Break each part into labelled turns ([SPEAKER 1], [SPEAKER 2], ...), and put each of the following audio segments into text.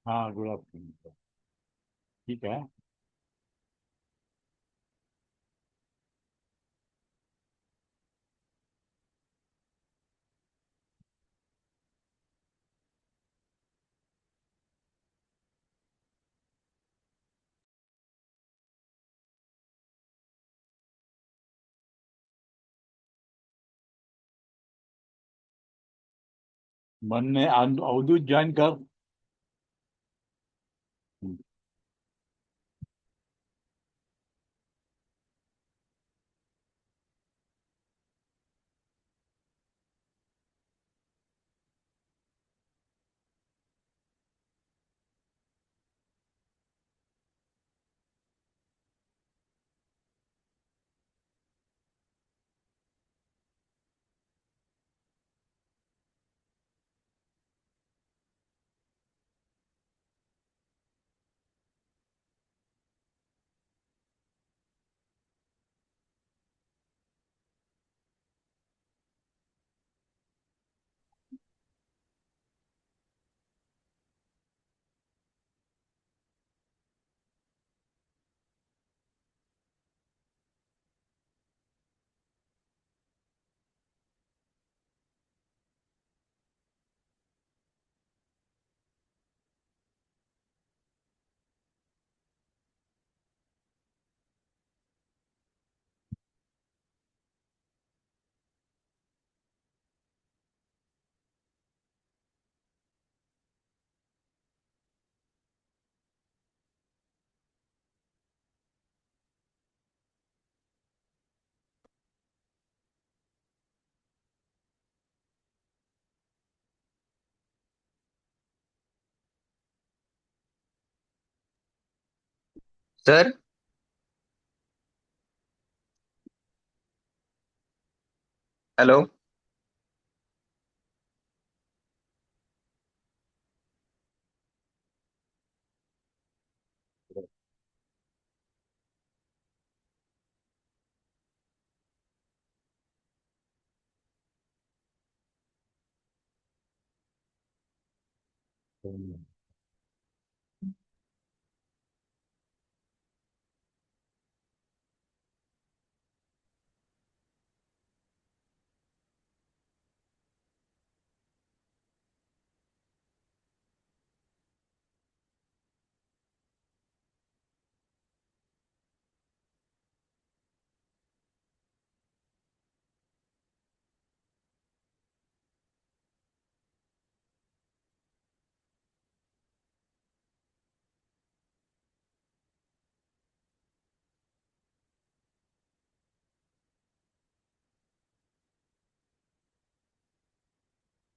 [SPEAKER 1] हाँ, good afternoon. ठीक है। मन ने अवधूत ज्वाइन कर।
[SPEAKER 2] सर। हेलो।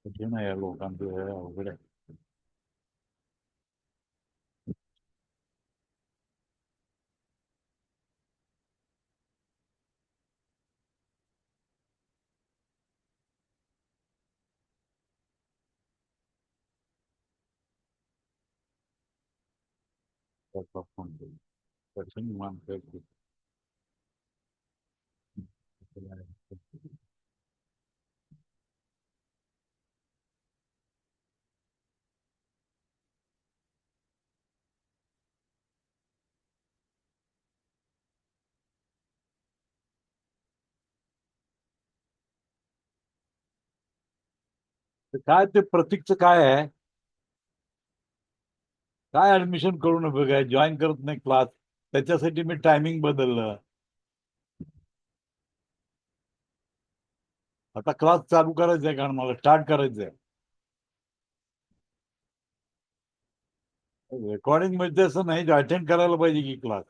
[SPEAKER 1] कठीण आहे या लोकांचं, हे अवघड आहे. त्याचा फोन करू. कठीण माणसं आहेत ती. तर काय ते प्रतीकचं काय आहे? काय ऍडमिशन करून उपयोग आहे? जॉईन करत नाही क्लास. त्याच्यासाठी मी टायमिंग बदललं. आता क्लास चालू करायचा आहे, कारण मला स्टार्ट करायचं आहे. रेकॉर्डिंग मध्ये असं नाही, अटेंड करायला पाहिजे की क्लास.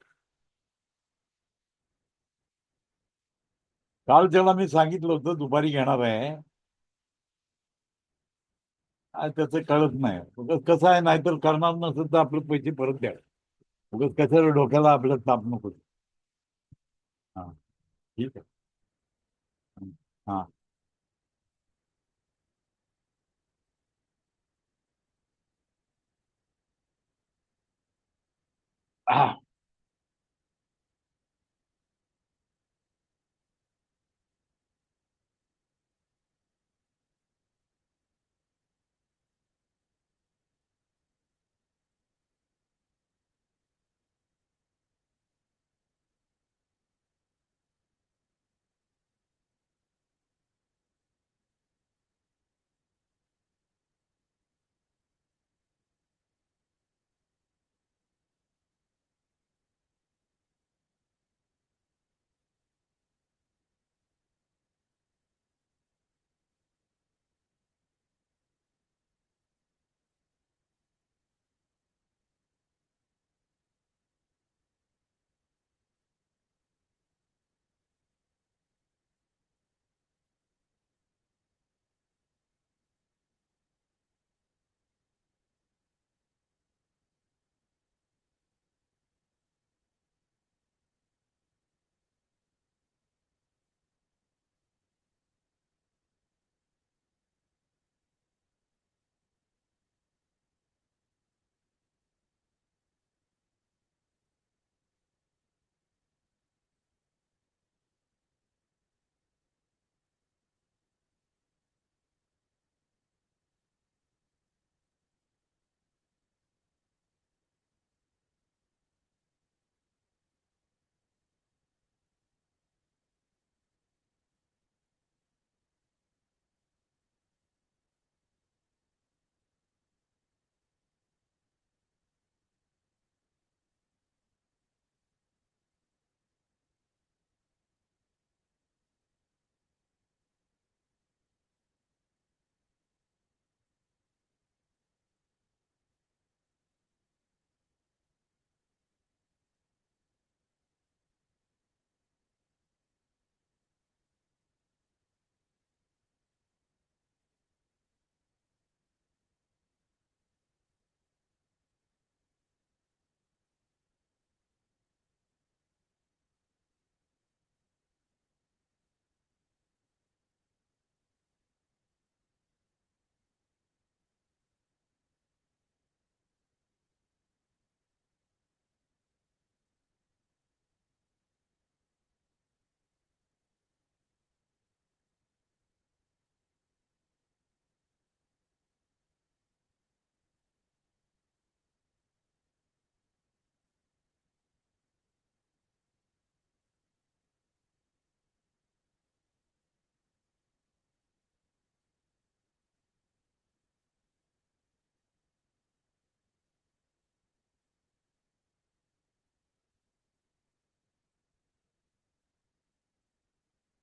[SPEAKER 1] काल त्याला मी सांगितलं होतं दुपारी घेणार आहे. काय त्याचं कळत नाही. उगाच कसं आहे, नाहीतर करणार नसेल तर आपले पैसे परत द्या. उगाच कशाला डोक्याला आपल्या ताप नको. हा, ठीक आहे. हा. हा.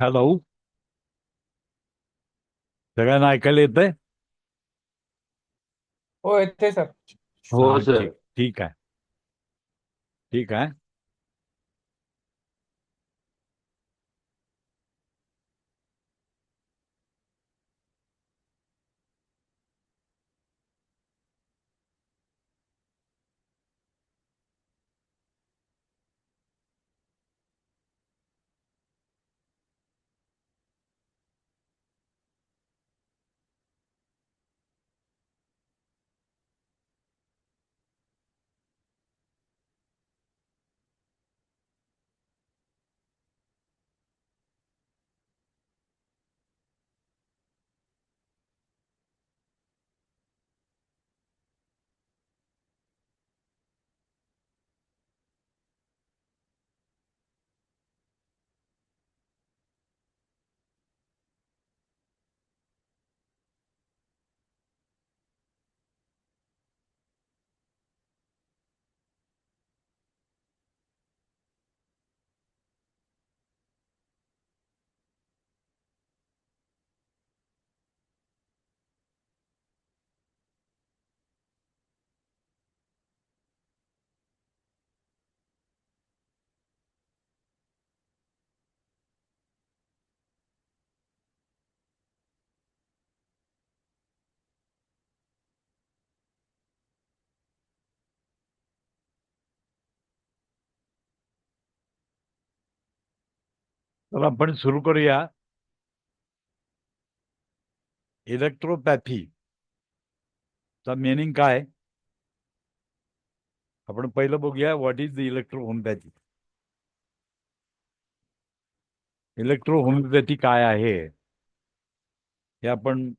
[SPEAKER 1] हॅलो. सगळ्यांना ऐकायला येतंय?
[SPEAKER 3] हो येते सर.
[SPEAKER 2] हो
[SPEAKER 1] हा,
[SPEAKER 2] सर.
[SPEAKER 1] ठीक ठीक आहे. ठीक आहे. तर आपण सुरू करूया. इलेक्ट्रोपॅथी चा मिनिंग काय? आपण पहिलं बघूया, व्हॉट इज द इलेक्ट्रोहोमिओपॅथी. इलेक्ट्रोहोमिओपॅथी काय आहे हे आपण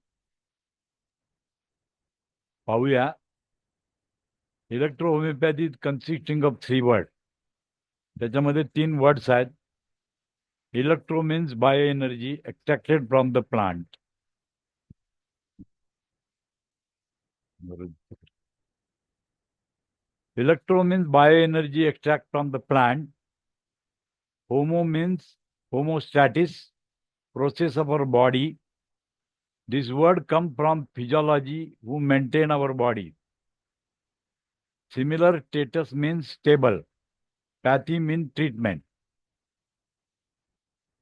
[SPEAKER 1] पाहूया. इलेक्ट्रोहोमिओपॅथी कन्सिस्टिंग ऑफ 3 वर्ड. त्याच्यामध्ये 3 वर्ड्स आहेत. Electro means bio energy extracted from the plant. Electro means bioenergy extract from the plant. Homo means homostasis, process of our body. This word comes from physiology, who maintain our body. Similar status means stable. Pathy means treatment.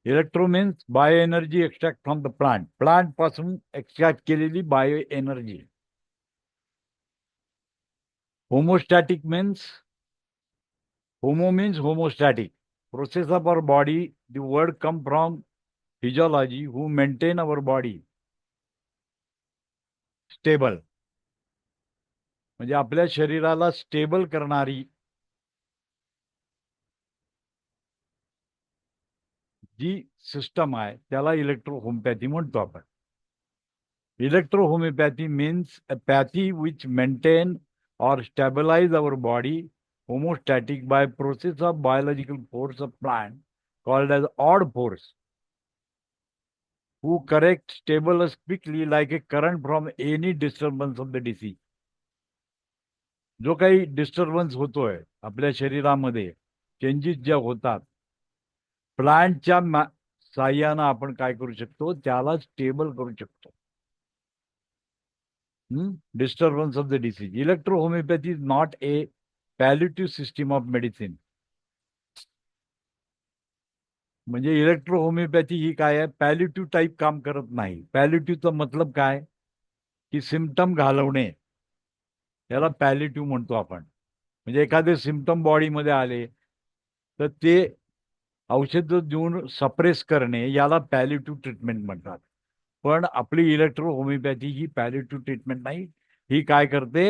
[SPEAKER 1] Electro means bioenergy extract from the plant. Plant पासून extract केलेली bioenergy. Homostatic means homostatic. Process of our body, the word come from physiology, who maintain our body. Stable म्हणजे आपल्या शरीराला stable करणारी जी system आहे त्याला electrohomoeopathy म्हणतो आपण. Electrohomoeopathy means a pathy which maintain or stabilize our body homostatic by process of biological force of plant called as odd force, who correct stable us quickly like a current from any disturbance of the disease. जो काही disturbance होतोय आपल्या शरीरामध्ये, changes ज्या होतात, प्लांटच्या साह्यानं आपण काय करू शकतो, त्याला स्टेबल करू शकतो. Disturbance of the disease. Electrohomoeopathy is not a palliative system of medicine. म्हणजे इलेक्ट्रोहोमिओपॅथी ही काय आहे, पॅलिटिव्ह टाईप काम करत नाही. पॅलिटिव्हचा मतलब काय, की सिम्पटम घालवणे, याला पॅलिटिव्ह म्हणतो आपण. म्हणजे एखादे सिम्पटम बॉडीमध्ये आले तर ते औषध देऊन सप्रेस करणे, याला पॅलिटिव्ह ट्रीटमेंट म्हणतात. पण आपली इलेक्ट्रोहोमिओपॅथी ही पॅलिटिव्ह ट्रीटमेंट नाही. ही काय करते,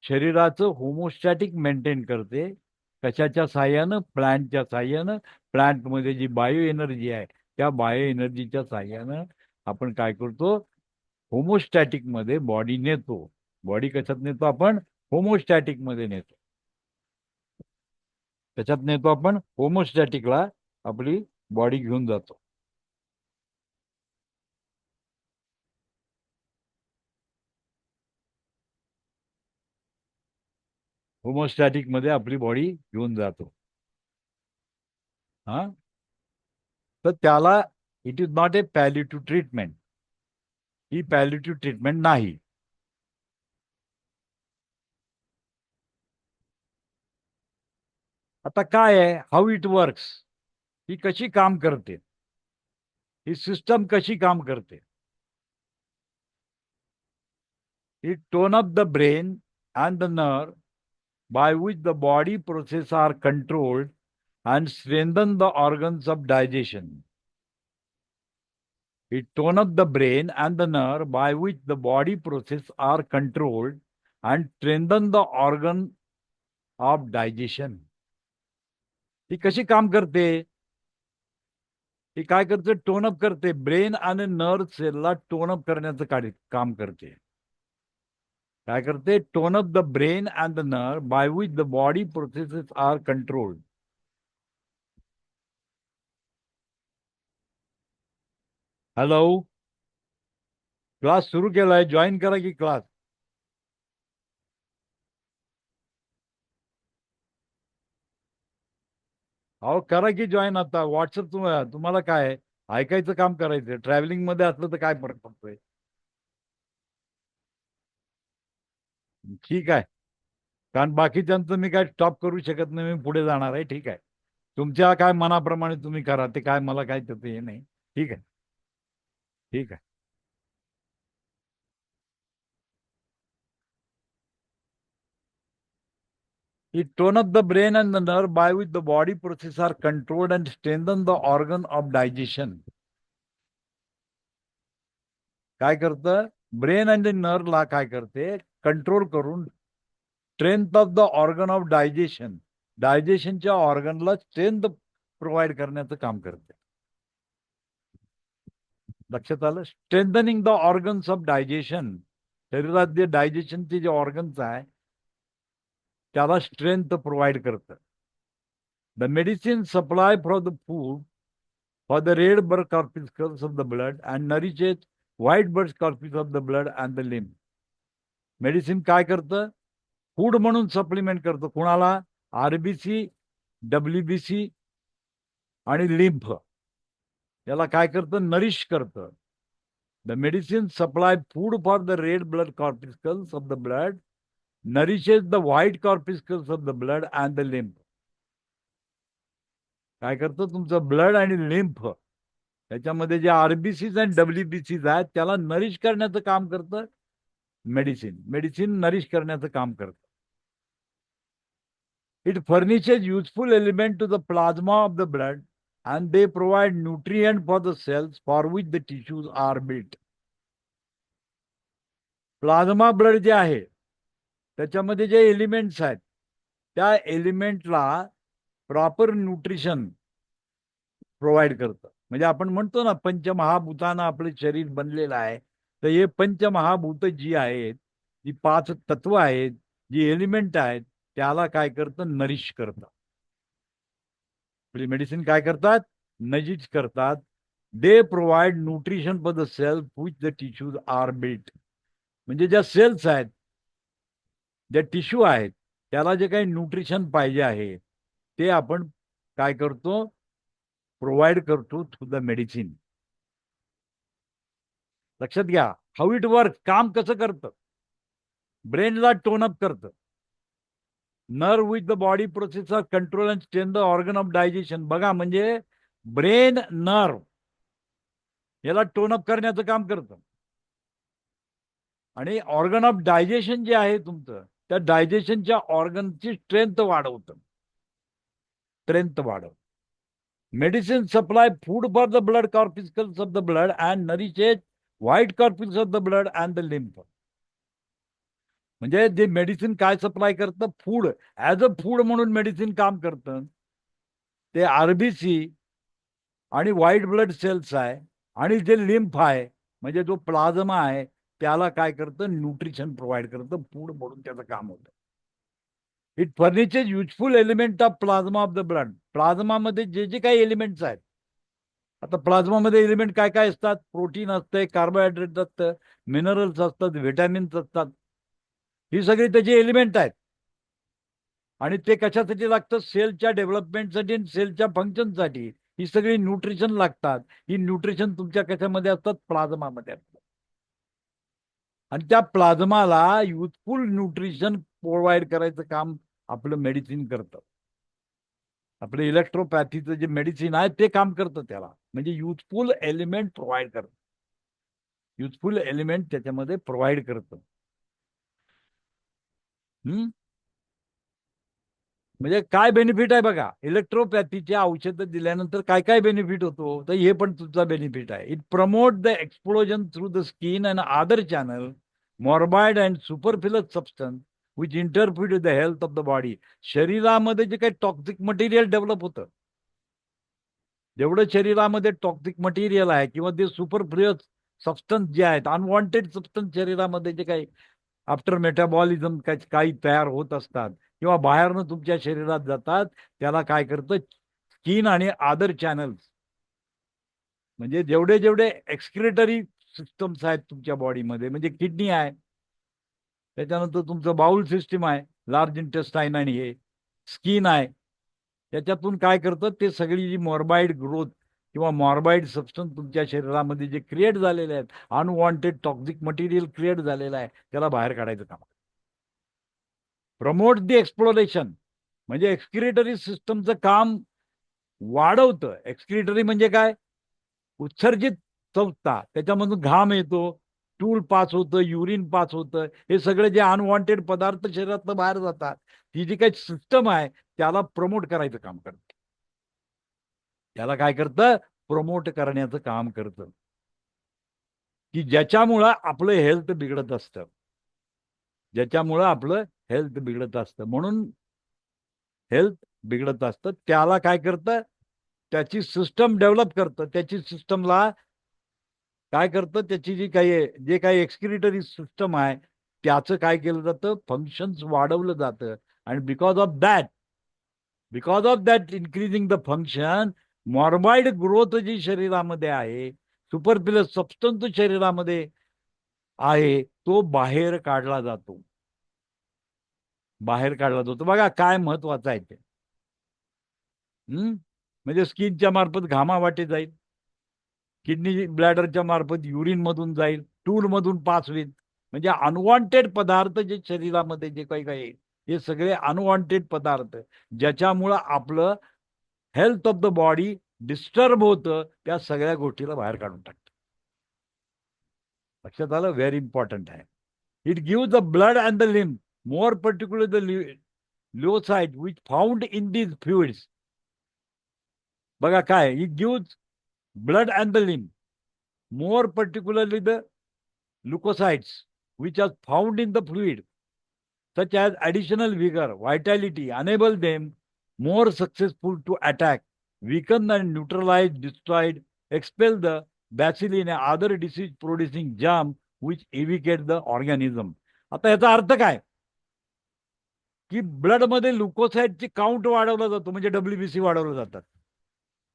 [SPEAKER 1] शरीराचं होमोस्टॅटिक मेंटेन करते. कशाच्या साह्यानं, प्लांटच्या साह्यानं. प्लांटमध्ये जी बायो एनर्जी आहे त्या बायो एनर्जीच्या साह्यानं आपण काय करतो, होमोस्टॅटिक मध्ये बॉडी नेतो. बॉडी कशात नेतो आपण, होमोस्टॅटिक मध्ये नेतो. त्याच्यात नेतो आपण होमोस्टॅटिकला, आपली बॉडी घेऊन जातो. होमोस्टॅटिक मध्ये आपली बॉडी घेऊन जातो. हा, तर त्याला it is not a palliative treatment. ही पॅलिटिव्ह ट्रीटमेंट नाही. आता काय आहे, हाऊ इट वर्क्स, ही कशी काम करते, ही सिस्टम कशी काम करते. ही tone up the brain and the nerve by which the body processes are controlled and strengthen the organs of digestion. It tone up the brain and the nerve by which the body processes are controlled and strengthen the organ of digestion. ही कशी काम करते, ही काय करते, टोनअप करते. Brain आणि nerve सेलला टोनअप करण्याचं काम करते. काय करते, tone up the brain and the nerve by which the body processes are controlled. Hello, class सुरू केलाय, जॉईन करा की क्लास. अहो करा की जॉईन. आता व्हॉट्सअप तुम्हाला काय आहे, ऐकायचं काम करायचं. ट्रॅव्हलिंग मध्ये असलं तर काय फरक पडतोय. ठीक आहे, कारण बाकीच्यांचं मी काय स्टॉप करू शकत नाही, मी पुढे जाणार आहे. ठीक आहे, तुमच्या काय मनाप्रमाणे तुम्ही करा, ते काय मला काय त्याचं हे नाही. ठीक आहे, ठीक आहे. It tone up the brain and the nerve by which the body processes are controlled and strengthen the organ of digestion. काय करतं, ब्रेन आणि नर्वला काय करते, कंट्रोल करून strength of the organ of digestion, डायजेशनच्या ऑर्गनला स्ट्रेंथ प्रोव्हाइड करण्याचं काम करते. लक्षात आलं, strengthening the organs of digestion. शरीरात जे डायजेशनचे जे ऑर्गन्स आहे त्याला स्ट्रेंथ प्रोव्हाइड करतं. The medicine supply for the food for the red blood corpuscles of the blood and nourishes white blood corpuscles of the blood and the lymph. Medicine काय करतं, food म्हणून सप्लिमेंट करतं. कुणाला, RBC, WBC आणि lymph याला काय करतं, nourish करतं. The medicine supply food for the red blood corpuscles of the blood, nourishes the white corpuscles of the blood and the lymph. काय करतं, तुमचं ब्लड आणि लिम्फ त्याच्यामध्ये जे आरबीसीज आणि डब्ल्यूबीसीज आहेत त्याला नरिश करण्याचं काम करतं मेडिसिन. मेडिसिन नरिश करण्याचं काम करतं. It furnishes useful element to the plasma of the blood and they provide nutrient for the cells for which the tissues are built. Plasma blood जे आहे त्याच्यामध्ये जे एलिमेंट्स आहेत त्या एलिमेंटला प्रॉपर न्यूट्रिशन प्रोव्हाइड करतं. म्हणजे आपण म्हणतो ना, पंचमहाभूतानं आपलं शरीर बनलेलं आहे. तर हे पंचमहाभूत जी आहेत, जी 5 तत्व आहेत, जी एलिमेंट आहेत, त्याला काय करतं, नरिश करतं. आपली मेडिसिन काय करतात, नरिश करतात. They provide nutrition for the cells which the tissues are built. म्हणजे ज्या सेल्स आहेत, ज्या टिश्यू आहेत, त्याला जे काही न्यूट्रिशन पाहिजे आहे ते आपण काय करतो, प्रोव्हाइड करतो थ्रू द मेडिसिन. लक्षात घ्या, हाऊ इट वर्क, काम कसं करतं. ब्रेनला टोनअप करतं. Nerve with the body process of control and strength the organ of digestion. बघा, म्हणजे ब्रेन नर्व याला टोनअप करण्याचं काम करतं. आणि ऑर्गन ऑफ डायजेशन जे आहे तुमचं, त्या डायजेशनच्या ऑर्गनची स्ट्रेंथ वाढवतं. स्ट्रेंथ वाढव. Medicine supply food for the blood corpuscles of the blood and nourishes white corpuscles of the blood and the lymph. म्हणजे जे मेडिसिन काय सप्लाय करतं, फूड, ऍज अ फूड म्हणून मेडिसिन काम करतं. ते आरबीसी आणि व्हाईट ब्लड सेल्स आहे आणि जे लिम्फ आहे म्हणजे जो प्लाझ्मा आहे त्याला काय करतं, न्यूट्रिशन प्रोव्हाइड करतं, फूड म्हणून त्याचं काम होतं. It furnishes useful element of plasma of the blood. प्लाझ्मामध्ये जे जे काही एलिमेंट्स आहेत, आता प्लाझ्मामध्ये एलिमेंट काय काय असतात, प्रोटीन असते, कार्बोहायड्रेट असतं, मिनरल्स असतात, व्हिटॅमिन्स असतात. ही सगळी त्याची एलिमेंट आहेत. आणि ते कशासाठी लागतं, सेलच्या डेव्हलपमेंटसाठी, सेलच्या फंक्शनसाठी. ही सगळी न्यूट्रिशन लागतात. ही न्यूट्रिशन तुमच्या कशामध्ये असतात? प्लाझ्मामध्ये असतात. आणि त्या प्लाझ्माला युथफुल न्यूट्रिशन प्रोव्हाइड करायचं काम आपलं मेडिसिन करतं. आपलं इलेक्ट्रोपॅथीचं जे मेडिसिन आहे ते काम करतं त्याला, म्हणजे युथफुल एलिमेंट प्रोव्हाइड करतं. युथफुल एलिमेंट त्याच्यामध्ये प्रोव्हाइड करतं. म्हणजे काय बेनिफिट आहे बघा, इलेक्ट्रोपॅथीचे औषधं दिल्यानंतर काय काय बेनिफिट होतो, तर हे पण तुमचा बेनिफिट आहे. It promote the expulsion through the skin and other channel morbid and superfluous substance which interfere with the health of the body. शरीरामध्ये जे काही टॉक्सिक मटेरियल डेव्हलप होतं, जेवढं शरीरामध्ये टॉक्सिक मटेरियल आहे किंवा ते सुपरफ्लुअस सबस्टन्स जे आहेत, अनवॉन्टेड सबस्टन्स शरीरामध्ये जे काही आफ्टर मेटाबॉलिझम काही तयार होत असतात किंवा बाहेरनं तुमच्या शरीरात जातात, त्याला काय करतं? स्किन आणि अदर चॅनल्स, म्हणजे जेवढे जेवढे एक्सक्रेटरी सिस्टम्स आहेत तुमच्या बॉडीमध्ये, म्हणजे किडनी आहे, त्याच्यानंतर तुमचं बाउल सिस्टीम आहे, लार्ज इंटेस्टाईन, आणि हे स्किन आहे, त्याच्यातून काय करतं? ते सगळी जी मॉर्बाइड ग्रोथ किंवा मॉर्बाइड सबस्टन्स तुमच्या शरीरामध्ये जे क्रिएट झालेले आहेत, अनवॉन्टेड टॉक्सिक मटेरियल क्रिएट झालेलं आहे, त्याला बाहेर काढायचं काम. प्रमोट द एक्सप्लोरेशन म्हणजे एक्सक्रिटरी सिस्टमचं काम वाढवतं. एक्सक्रिटरी म्हणजे काय? उत्सर्जित संस्था, त्याच्यामधून घाम येतो, टूल पास होतं, युरिन पास होतं, हे सगळे जे अनवॉन्टेड पदार्थ शरीरातनं बाहेर जातात, ती जी काही सिस्टम आहे त्याला प्रमोट करायचं काम करतं. त्याला काय करतं? प्रमोट करण्याचं काम करतं, की ज्याच्यामुळं आपलं हेल्थ बिघडत असतं, ज्याच्यामुळं आपलं हेल्थ बिघडत असतं. म्हणून हेल्थ बिघडत असतं, त्याला काय करतं? त्याची सिस्टम डेव्हलप करतं. त्याची सिस्टमला काय करतं? त्याची जी काही जे काही एक्सक्रिटरी सिस्टम आहे, त्याचं काय केलं जातं? फंक्शन्स वाढवलं जातं. आणि because of that increasing the function, morbid growth जी शरीरामध्ये आहे, सुपरफ्लुअस सबस्टन्स शरीरामध्ये आहे, तो बाहेर काढला जातो. बाहेर काढला जातो. बघा काय महत्वाचं आहे ते. म्हणजे स्किनच्या मार्फत घामावाटे जाईल, किडनी ब्लॅडरच्या मार्फत युरिन मधून जाईल, टूल मधून पास होईल. म्हणजे अनवॉन्टेड पदार्थ जे शरीरामध्ये जे काही काही, हे सगळे अनवॉन्टेड पदार्थ ज्याच्यामुळं आपलं health of the body disturb होतं, त्या सगळ्या गोष्टीला बाहेर काढून टाकतं. लक्षात आलं? व्हेरी इम्पॉर्टंट आहे. It give the blood and the lymph, more particular the leucocyte which found in these fluids. बघा काय, it give blood and the limb, more particularly the leukocytes, which are found in the fluid, such as additional vigor, vitality, enable them more successful to attack, weaken and neutralize, destroy, expel the bacilli and other disease-producing germ which evicate the organism. आता याचा अर्थ काय? की ब्लडमध्ये ल्युकोसाइटची count वाढवला जातो, म्हणजे WBC वाढवलं जातात.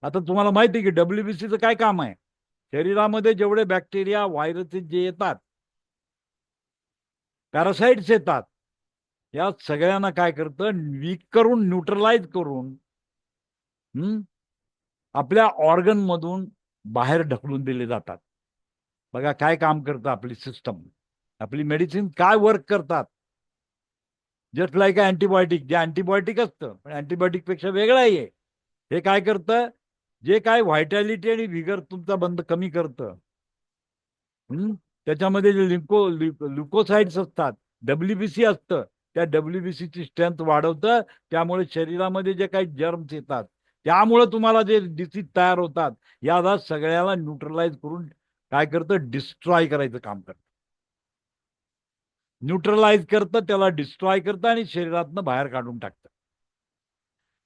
[SPEAKER 1] आता तुम्हाला माहिती आहे की डब्ल्यूबीसीचं काय काम आहे? शरीरामध्ये जेवढे बॅक्टेरिया, व्हायरसेस जे येतात, पॅरासाइट्स येतात, या सगळ्यांना काय करतं? वीक करून, न्यूट्रलाइज करून आपल्या ऑर्गन मधून बाहेर ढकलून दिले जातात. बघा काय काम करतं आपली सिस्टम, आपली मेडिसिन काय वर्क करतात. जस्ट लाईक अँटीबायोटिक, जे अँटीबायोटिक असतं, पण अँटीबायोटिक पेक्षा वेगळं आहे हे. काय करतं? जे काय व्हायटॅलिटी आणि व्हिगर तुमचा बंद कमी करतं. त्याच्यामध्ये जे ल्युकोसाइड्स असतात, डब्ल्यूबीसी असतं, त्या डब्ल्यूबीसीची स्ट्रेंथ वाढवतं. त्यामुळे शरीरामध्ये जे काही जर्म्स येतात, त्यामुळे तुम्हाला जे डिसीज तयार होतात, या सगळ्याला न्यूट्रलाइज करून काय करतं? डिस्ट्रॉय करायचं काम करतं. न्यूट्रलाइज करतं, त्याला डिस्ट्रॉय करतं आणि शरीरातनं बाहेर काढून टाकतं.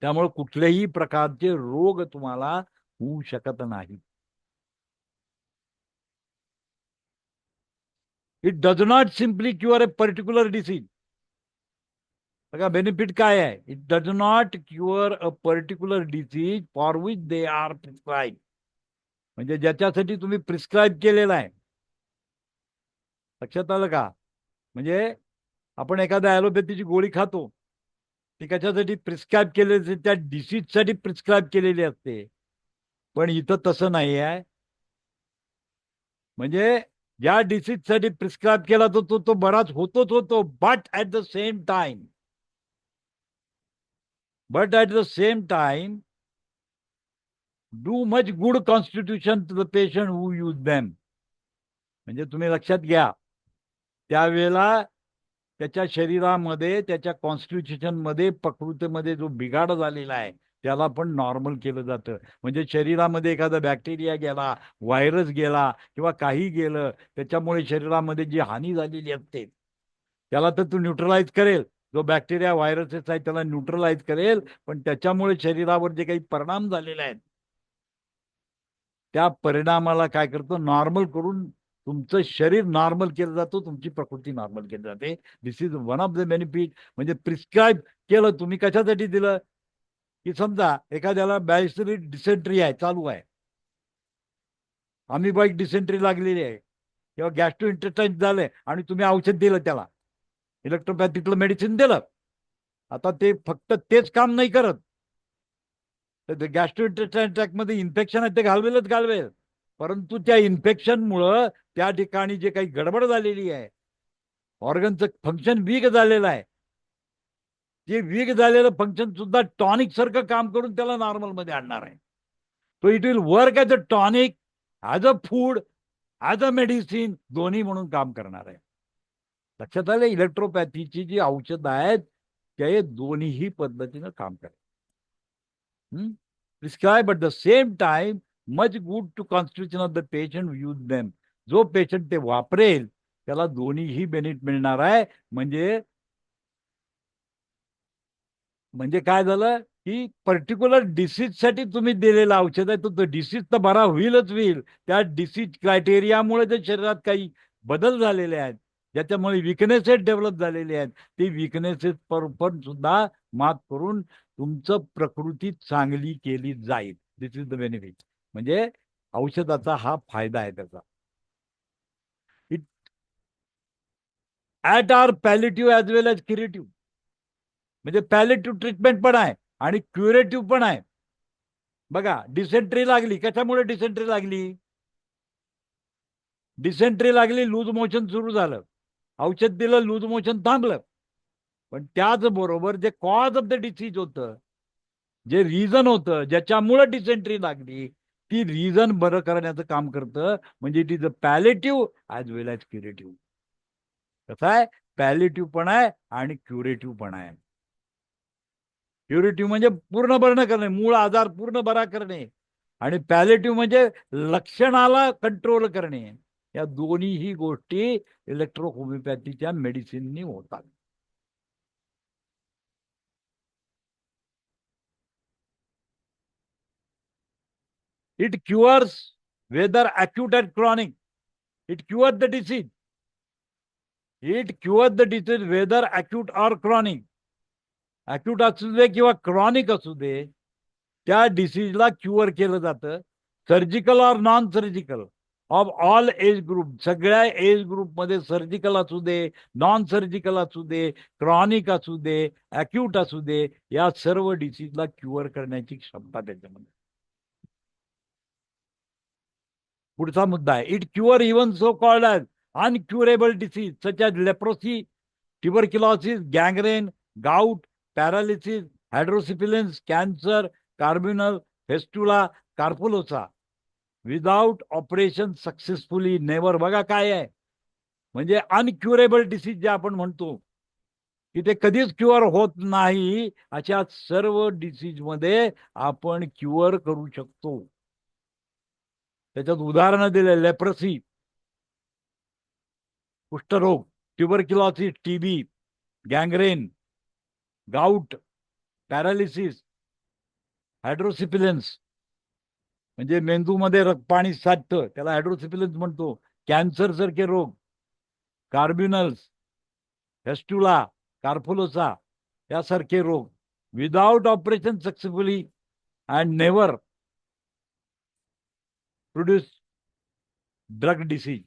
[SPEAKER 1] त्यामुळे कुठल्याही प्रकारचे रोग तुम्हाला होऊ शकत नाही. It does not simply cure A particular disease. बघा बेनिफिट काय आहे? It does not cure a particular disease for which they are prescribe, म्हणजे ज्याच्यासाठी तुम्ही प्रिस्क्राईब केलेला आहे. लक्षात आलं का? म्हणजे आपण एखाद्या ॲलोपॅथीची गोळी खातो, ती कशासाठी प्रिस्क्राईब केलेली असते? त्या डिसीजसाठी प्रिस्क्राईब केलेली असते. पण इथं तसं नाही आहे. म्हणजे ज्या डिसीजसाठी प्रिस्क्राईब केला तो बराच होतोच होतो, but at the same time do much good constitution to the patient who use them. म्हणजे तुम्ही लक्षात घ्या, त्यावेळेला त्याच्या शरीरामध्ये, त्याच्या कॉन्स्टिट्यूशनमध्ये, प्रकृतीमध्ये जो बिघाड झालेला आहे त्याला पण नॉर्मल केलं जातं. म्हणजे शरीरामध्ये एखादा बॅक्टेरिया गेला, व्हायरस गेला किंवा काही गेलं, त्याच्यामुळे शरीरामध्ये जी हानी झालेली असते त्याला तर तू न्यूट्रलाइज करेल. जो बॅक्टेरिया व्हायरसेस आहे त्याला न्यूट्रलाइज करेल, पण त्याच्यामुळे शरीरावर जे काही परिणाम झालेले आहेत त्या परिणामाला काय करतो, नॉर्मल करून तुमचं शरीर नॉर्मल केलं जातं, तुमची प्रकृती नॉर्मल केली जाते. This is one of the benefit. म्हणजे प्रिस्क्राईब केलं तुम्ही कशासाठी दिलं, की समजा एखाद्याला बॅरिस्टरी डिसेंट्री आहे, चालू आहे, अमिबाईक डिसेंट्री लागलेली आहे किंवा गॅस्ट्रो इंटेस्टाईन झालंय आणि तुम्ही औषध दिलं त्याला, इलेक्ट्रोपॅथिकलं मेडिसिन दिलं. आता ते फक्त तेच काम नाही करत, तर गॅस्ट्रो इंटेस्टाईन ट्रॅकमध्ये इन्फेक्शन आहे ते घालवेल, परंतु त्या इन्फेक्शनमुळं त्या ठिकाणी जे काही गडबड झालेली आहे, ऑर्गनचं फंक्शन वीक झालेलं आहे, ते वीक झालेलं फंक्शन सुद्धा टॉनिक सारखं काम करून त्याला नॉर्मल मध्ये आणणार आहे. तो it will work as a tonic, as a food, as a medicine, दोन्ही म्हणून काम करणार आहे. लक्षात आलं, इलेक्ट्रोपॅथीची जी औषधं आहेत ते दोन्हीही पद्धतीनं काम करतात. Prescribe at the same time much good to constitution of the patient use them. जो पेशंट ते वापरेल त्याला दोन्हीही बेनिफिट मिळणार आहे. म्हणजे म्हणजे काय झालं, की पर्टिक्युलर डिसीजसाठी तुम्ही दिलेलं औषध आहे तो डिसीज तर बरा होईलच होईल. त्या डिसीज क्रायटेरियामुळे जे शरीरात काही बदल झालेले आहेत, ज्याच्यामुळे विकनेसेस डेव्हलप झालेले आहेत, ते विकनेसेस पण सुद्धा मात करून तुमचं प्रकृती चांगली केली जाईल. This is the benefit. म्हणजे औषधाचा हा फायदा आहे त्याचा. It at are palliative as well as curative. म्हणजे पॅलिटिव्ह ट्रीटमेंट पण आहे आणि क्युरेटिव्ह पण आहे. बघा, डिसेंट्री लागली, कशामुळे डिसेंट्री लागली? डिसेंट्री लागली, लूज मोशन सुरू झालं, औषध दिलं, लूज मोशन थांबलं. पण त्याचबरोबर जे कॉज ऑफ द डिसीज होतं, जे रिझन होतं ज्याच्यामुळे डिसेंट्री लागली, ती रिझन बरं करण्याचं काम करतं. म्हणजे it is a palliative as well as curative. कसं आहे, पॅलेटिव्ह पण आहे आणि क्युरेटिव्ह पण आहे. क्युरेटिव्ह म्हणजे पूर्ण बरं करणे, मूळ आजार पूर्ण बरा करणे, आणि पॅलेटिव्ह म्हणजे लक्षणाला कंट्रोल करणे. या दोन्हीही गोष्टी इलेक्ट्रो होमिओपॅथीच्या मेडिसिननी होतात. It cures whether acute and chronic. It cure the disease. It cure the disease whether acute or chronic. Acute असू दे किंवा क्रॉनिक असू दे, त्या डिसीजला क्युअर केलं जातं. Surgical or non surgical, of all age group, सगळ्या एज ग्रुपमध्ये, सर्जिकल असू दे, नॉन सर्जिकल असू दे, क्रॉनिक असू दे, अक्यूट असू दे, या सर्व डिसीजला क्युअर करण्याची क्षमता त्याच्यामध्ये. पुढचा मुद्दा आहे, it cure even so called as incurable disease such as leprosy, tuberculosis, gangrene, gout, paralysis, hydrocephalus, cancer, carbuncle, fistula, कार्पोलोसा, विदाउट ऑपरेशन सक्सेसफुली नेवर. बघा काय आहे, म्हणजे अनक्युरेबल डिसीज जे आपण म्हणतो की ते कधीच क्युअर होत नाही, अशा सर्व डिसीज मध्ये आपण क्युअर करू शकतो. त्याच्यात उदाहरणं दिले, लेप्रसी, कुष्ठरोग, ट्युबरक्युलोसिस, टीबी, गँग्रेन, गाउट, पॅरालिसिस, हायड्रोसिपिलेन्स म्हणजे मेंदूमध्ये पाणी साठतं त्याला हायड्रोसिपिलेन्स म्हणतो, कॅन्सर सारखे रोग, कार्ब्युनल्स, फेस्टुला, कार्पोलोसा यासारखे रोग, without operation successfully and never produce drug disease.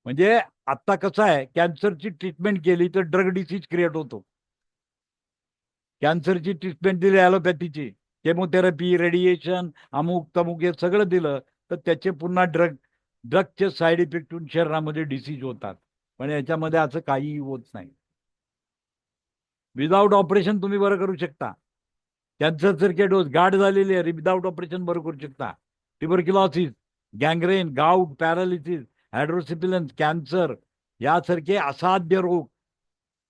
[SPEAKER 1] म्हणजे आता कसं आहे, कॅन्सरची ट्रीटमेंट केली तर ड्रग डिसीज क्रिएट होतो. कॅन्सरची ट्रीटमेंट दिली ॲलोपॅथीची, केमोथेरपी, रेडिएशन, अमुक तमुक हे सगळं दिलं तर त्याचे पुन्हा ड्रगचे साईड इफेक्ट होऊन शरीरामध्ये डिसीज होतात. पण याच्यामध्ये असं काहीही होत नाही. विदाऊट ऑपरेशन तुम्ही बरं करू शकता. कॅन्सर सारखे डोस गाठ झालेले आहे, विदाऊट ऑपरेशन बरं करू शकता. ट्युबरक्युलॉसिस, गँग्रेन, गाऊट, पॅरालिसिस, हायड्रोसिपिलन्स, कॅन्सर यासारखे असाध्य रोग,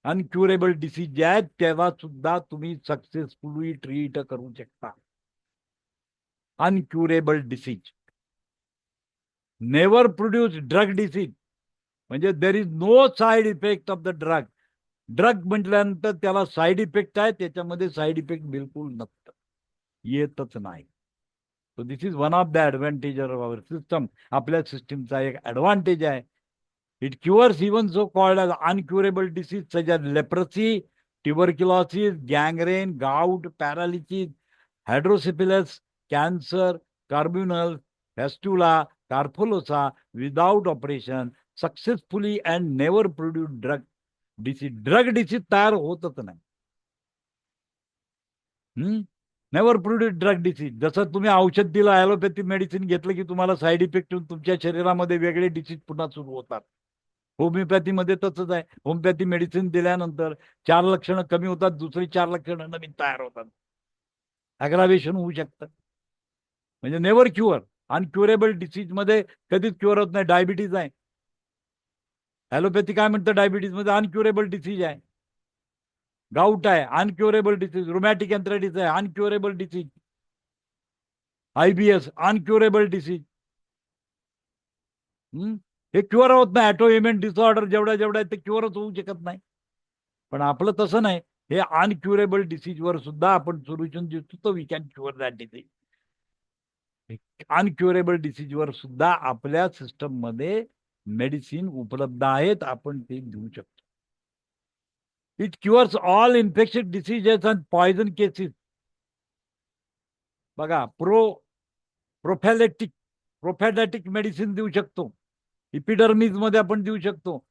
[SPEAKER 1] अनक्युरेबल डिसीज जे आहेत तेव्हा सुद्धा तुम्ही सक्सेसफुली ट्रीट करू शकता. Incurable disease, never produce drug disease, म्हणजे there is no side effect of the drug. Drug म्हटल्यानंतर त्याला साईड इफेक्ट आहे, त्याच्यामध्ये साईड इफेक्ट बिलकुल नसतं, येतच नाही. So this is one of the advantage of our system. आपल्या सिस्टीमचा एक ऍडव्हान्टेज आहे. It cures even so called as incurable disease such as leprosy, tuberculosis, gangrene, gout, paralysis, hydrocephalus, cancer, carbuncle, fistula, कार्फोलोसा, without operation successfully and never produce drug disease. Drug disease तयार होतच नाही. Never produce drug disease. जसं तुम्ही औषध दिलं, allopathy medicine घेतलं की तुम्हाला साईड इफेक्ट होऊन तुमच्या शरीरामध्ये वेगळे डिसीज पुन्हा सुरू होतात. होमिओपॅथीमध्ये तसंच आहे. होमिओपॅथी मेडिसिन दिल्यानंतर 4 लक्षणं कमी होतात, दुसरी 4 लक्षणं नवीन तयार होतात. अग्रावेशन होऊ शकतं. म्हणजे नेव्हर क्युअर. अनक्युरेबल डिसीज मध्ये कधीच क्युअर होत नाही. डायबिटीज आहे, ॲलोपॅथी काय म्हणतं, डायबिटीज मध्ये अनक्युरेबल डिसीज आहे. गाऊट आहे, अनक्युरेबल डिसीज. रोमॅटिक एन्थरायटिस आहे, incurable disease. IBS, incurable disease. हे क्युअर होत नाही. ऑटो इम्युन डिसऑर्डर जेवढ्या जेवढ्या ते क्युअरच होऊ शकत नाही. पण आपलं तसं नाही. हे अनक्युरेबल डिसीजवर सुद्धा आपण सोल्युशन देतो, तर we can cure that disease. Incurable डिसीजवर सुद्धा आपल्या सिस्टम मध्ये मेडिसिन उपलब्ध आहेत, आपण ते देऊ शकतो. It cures all infection diseases and poison cases. बघा, प्रोफॅलेटिक मेडिसिन देऊ शकतो. इपिडर्मिस मध्ये आपण देऊ शकतो.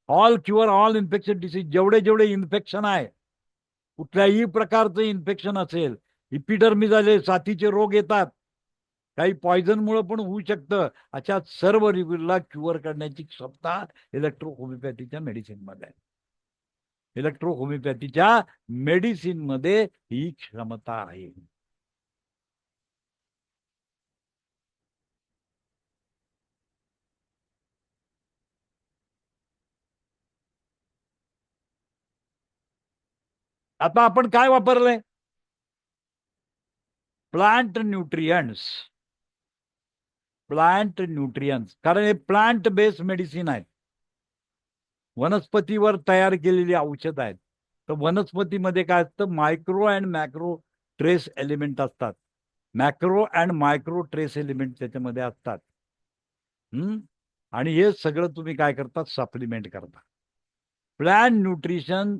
[SPEAKER 1] All cure all infection disease. जेवढे जेवढे इन्फेक्शन आहे, कुठल्याही प्रकारचं इन्फेक्शन असेल, इपिडर्मिस आले, साथीचे रोग येतात, काही पॉयझनमुळे पण होऊ शकतं, अशा सर्व रिव्हरला क्युअर करण्याची क्षमता इलेक्ट्रो होमिओपॅथीच्या मेडिसिन मध्ये आहे. इलेक्ट्रो होमिओपॅथीच्या मेडिसिन मध्ये ही क्षमता आहे. आता आपण काय वापरलंय? Plant nutrients. प्लांट न्यूट्रियंट्स, कारण हे प्लांट बेस्ड मेडिसिन आहेत. वनस्पतीवर तयार केलेली औषध आहेत. तर वनस्पतीमध्ये काय असतं, micro and macro trace element असतात. Macro and micro trace element त्याच्यामध्ये असतात. आणि हे सगळं तुम्ही काय करता, सप्लिमेंट करता. Plant nutrition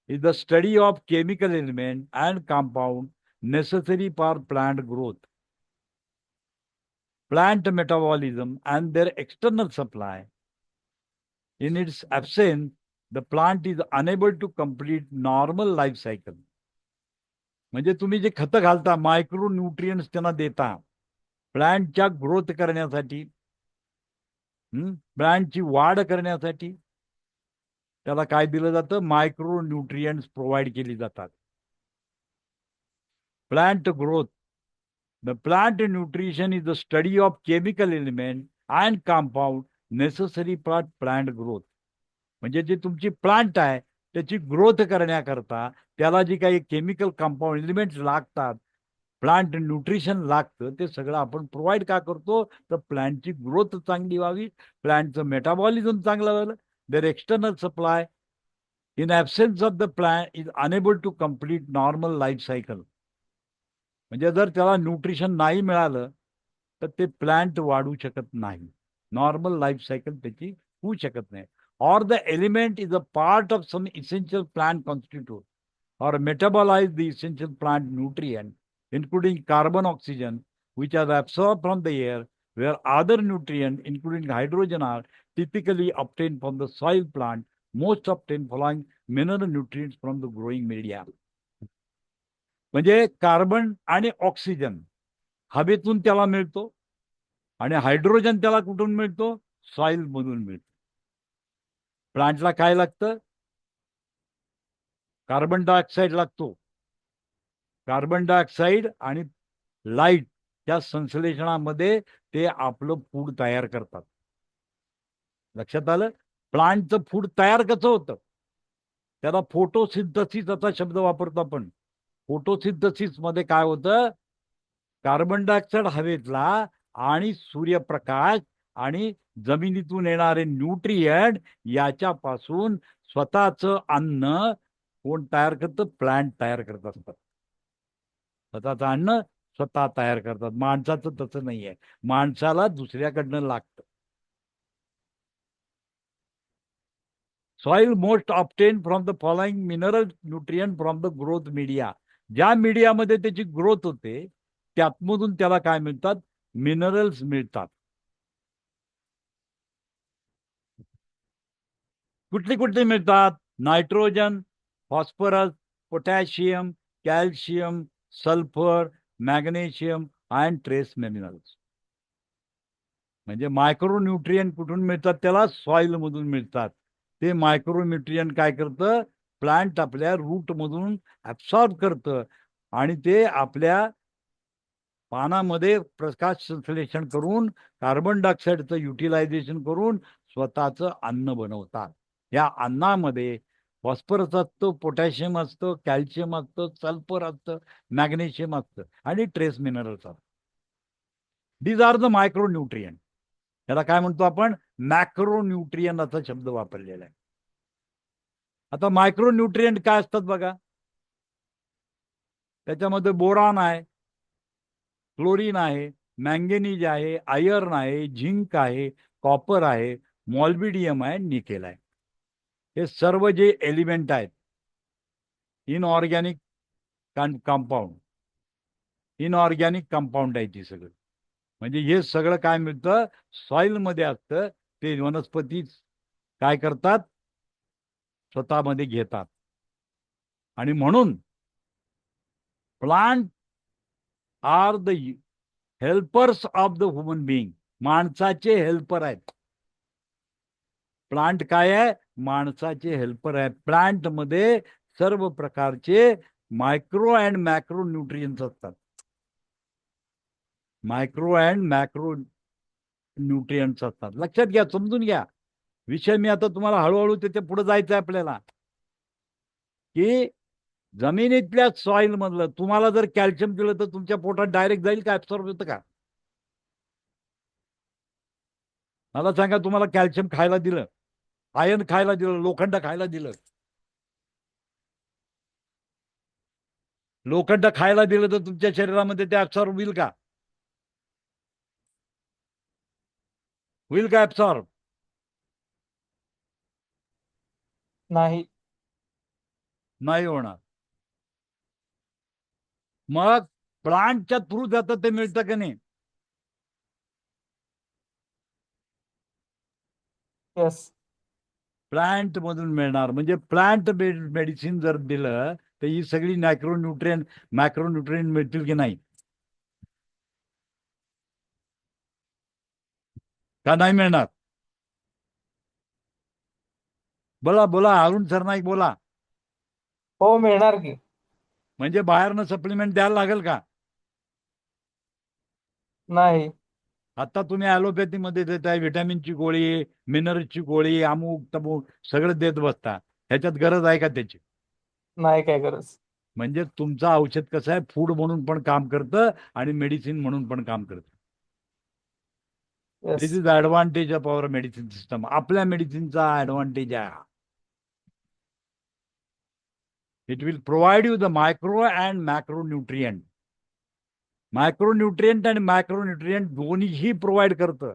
[SPEAKER 1] is the study of chemical element and compound necessary for plant growth, plant metabolism and their external supply. In its absence, the plant is unable to complete normal life cycle. म्हणजे तुम्ही जे खतं घालता, micro nutrients त्यांना देता प्लांटच्या growth करण्यासाठी, प्लांटची वाढ करण्यासाठी त्याला काय दिलं जातं, मायक्रो न्यूट्रियंट्स प्रोव्हाइड केली जातात. Plant growth. The plant nutrition is the study of chemical element and compound necessary for plant growth. म्हणजे जे तुमची प्लांट आहे त्याची ग्रोथ करण्याकरता त्याला जी काही केमिकल कंपाऊंड एलिमेंट्स लागतात, प्लांट न्यूट्रिशन लागतं, ते सगळं आपण प्रोव्हाइड का करतो, तर प्लांटची ग्रोथ चांगली व्हावी, प्लांटचं मेटाबॉलिझम चांगलं व्हावं. Their external supply. In absence of the plant is unable to complete normal life cycle. म्हणजे जर त्याला न्यूट्रिशन नाही मिळालं तर ते प्लांट वाढू शकत नाही, नॉर्मल लाईफ सायकल त्याची होऊ शकत नाही. Or the element is a part of some essential plant constitute or metabolize the essential plant nutrient, including carbon, oxygen, which are absorbed from the air, where other nutrients, including hydrogen, are typically obtained from the soil plant, most often following mineral nutrients from the growing media. म्हणजे carbon आणि oxygen हवेतून त्याला मिळतो आणि hydrogen त्याला कुठून मिळतो? Soil मधून मिळतो. प्लांटला काय लागतं? कार्बन डायऑक्साईड लागतो. कार्बन डायऑक्साईड आणि लाईट त्या संश्लेषणामध्ये ते आपलं फूड तयार करतात. लक्षात आलं? प्लांटचं फूड तयार कसं होतं? त्याला फोटोसिंथसिस असा शब्द वापरतो आपण. फोटोसिंथसिस मध्ये काय होतं? कार्बन डायऑक्साईड हवेतला आणि सूर्यप्रकाश आणि जमिनीतून येणारे न्यूट्रिएंट याच्यापासून स्वतःचं अन्न कोण तयार करतं? प्लांट तयार करत असतात. स्वतःचं अन्न स्वतः तयार करतात. माणसाचं तसं नाहीये. माणसाला दुसऱ्याकडनं लागतं. Soil most obtain from the following mineral nutrient from the growth media. ज्या मीडियामध्ये त्याची ग्रोथ होते त्यातमधून त्याला काय मिळतात? मिनरल्स मिळतात. कुठली कुठली मिळतात? Nitrogen, phosphorus, potassium, calcium, sulphur, magnesium and trace minerals. म्हणजे मायक्रोन्यूट्रियंट कुठून मिळतात? त्याला सॉइल मधून मिळतात. ते मायक्रोन्यूट्रियंट काय करतं? प्लांट आपल्या रूट मधून ऍब्सॉर्ब करतं आणि ते आपल्या पानामध्ये प्रकाश संश्लेषण करून कार्बन डायऑक्साईडचं युटिलायझेशन करून स्वतःचं अन्न बनवतात. या अन्नामध्ये फॉस्फरस असतं, पोटॅशियम असतं, कॅल्शियम असतं, सल्फर असतं, मॅग्नेशियम असतं आणि ट्रेस मिनरल्स असतात. These are the micronutrient. त्याला काय म्हणतो आपण? मॅक्रोन्यूट्रियंट असा शब्द वापरलेला आहे. आता मायक्रोन्यूट्रियंट काय असतात बघा. त्याच्यामध्ये बोरॉन आहे, क्लोरीन आहे, मॅंगेनीज आहे, आयर्न आहे, झिंक आहे, कॉपर आहे, मॉल्बिडियम आहे, निकेल आहे. हे सर्व जे एलिमेंट आहेत इनऑर्गॅनिक कंपाऊंड, इनऑर्गॅनिक कंपाऊंड आहे ती सगळं. म्हणजे हे सगळं काय मिळतं? सॉइल मध्ये असतं. ते वनस्पती काय करतात? स्वतःमध्ये घेतात. आणि म्हणून plant are the helpers of the human being. माणसाचे हेल्पर आहेत. प्लांट काय आहे? माणसाचे हेल्पर आहे. प्लांट मध्ये सर्व प्रकारचे मायक्रो अँड मॅक्रो न्यूट्रियन्स असतात. मायक्रो अँड मॅक्रो न्यूट्रियंट्स असतात. लक्षात घ्या, समजून घ्या विषय. मी आता तुम्हाला हळूहळू त्याच्या पुढे जायचं आहे आपल्याला. की जमिनीतल्या सॉइल मधलं तुम्हाला जर कॅल्शियम दिलं तर तुमच्या पोटात डायरेक्ट जाईल का? ऍब्सॉर्ब होतं का? मला सांगा, तुम्हाला कॅल्शियम खायला दिलं, आयर्न खायला दिलं, लोखंड खायला दिलं, लोखंड खायला दिलं तर तुमच्या शरीरामध्ये ते ऍब्सॉर्ब होईल का? होईल का ऍब्सॉर्ब?
[SPEAKER 3] नाही.
[SPEAKER 1] नाही होणार. मग प्लांटच्या थ्रू जातं ते मिळतं का नाही?
[SPEAKER 3] यस.
[SPEAKER 1] प्लांट मधून मिळणार. म्हणजे प्लांट मेडिसिन जर दिलं तर ही सगळी मॅक्रोन्यूट्रिएंट मिळतील की नाही? का नाही मिळणार? बोला बोला, अरुण सरनाईक बोला.
[SPEAKER 3] हो, मिळणार की.
[SPEAKER 1] म्हणजे बाहेरनं सप्लिमेंट द्यायला लागेल का?
[SPEAKER 3] नाही.
[SPEAKER 1] आता तुम्ही ऍलोपॅथी मध्ये देताय, व्हिटॅमिनची गोळी, मिनरलची गोळी, अमुक तमुक सगळं देत बसता. ह्याच्यात गरज आहे का त्याची?
[SPEAKER 3] नाही काय गरज.
[SPEAKER 1] म्हणजे तुमचं औषध कसं आहे? फूड म्हणून पण काम करतं आणि मेडिसिन म्हणून पण काम करतं. This
[SPEAKER 3] yes.
[SPEAKER 1] Is advantage of our medicine system. आपल्या मेडिसिनचा ऍडव्हान्टेज आहे. It will provide you the micro and macronutrient. Micronutrient आणि मॅक्रोन्यूट्रिएंट दोन्हीही प्रोव्हाइड करतं.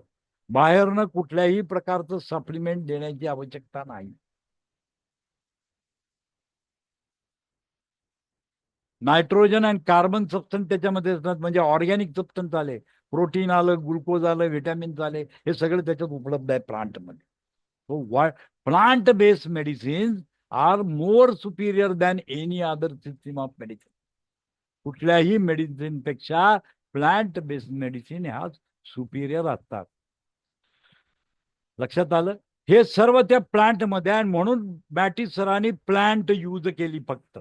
[SPEAKER 1] बाहेरनं कुठल्याही प्रकारचं सप्लिमेंट देण्याची आवश्यकता नाही. नायट्रोजन आणि कार्बन सबस्टन्स त्याच्यामध्ये असतात. म्हणजे ऑर्गॅनिक सबस्टन्स आले, प्रोटीन आलं, ग्लुकोज आलं, व्हिटॅमिन्स आले, हे सगळं त्याच्यात उपलब्ध आहे प्लांटमध्ये. So plant-based medicines are more superior than any other system of medicine. कुठल्याही मेडिसिनपेक्षा प्लांट बेस्ड मेडिसिन ह्या सुपिरियर असतात. लक्षात आलं? हे सर्व त्या प्लांट मध्ये आहे म्हणून मॅटिस सरांनी प्लांट यूज केली फक्त.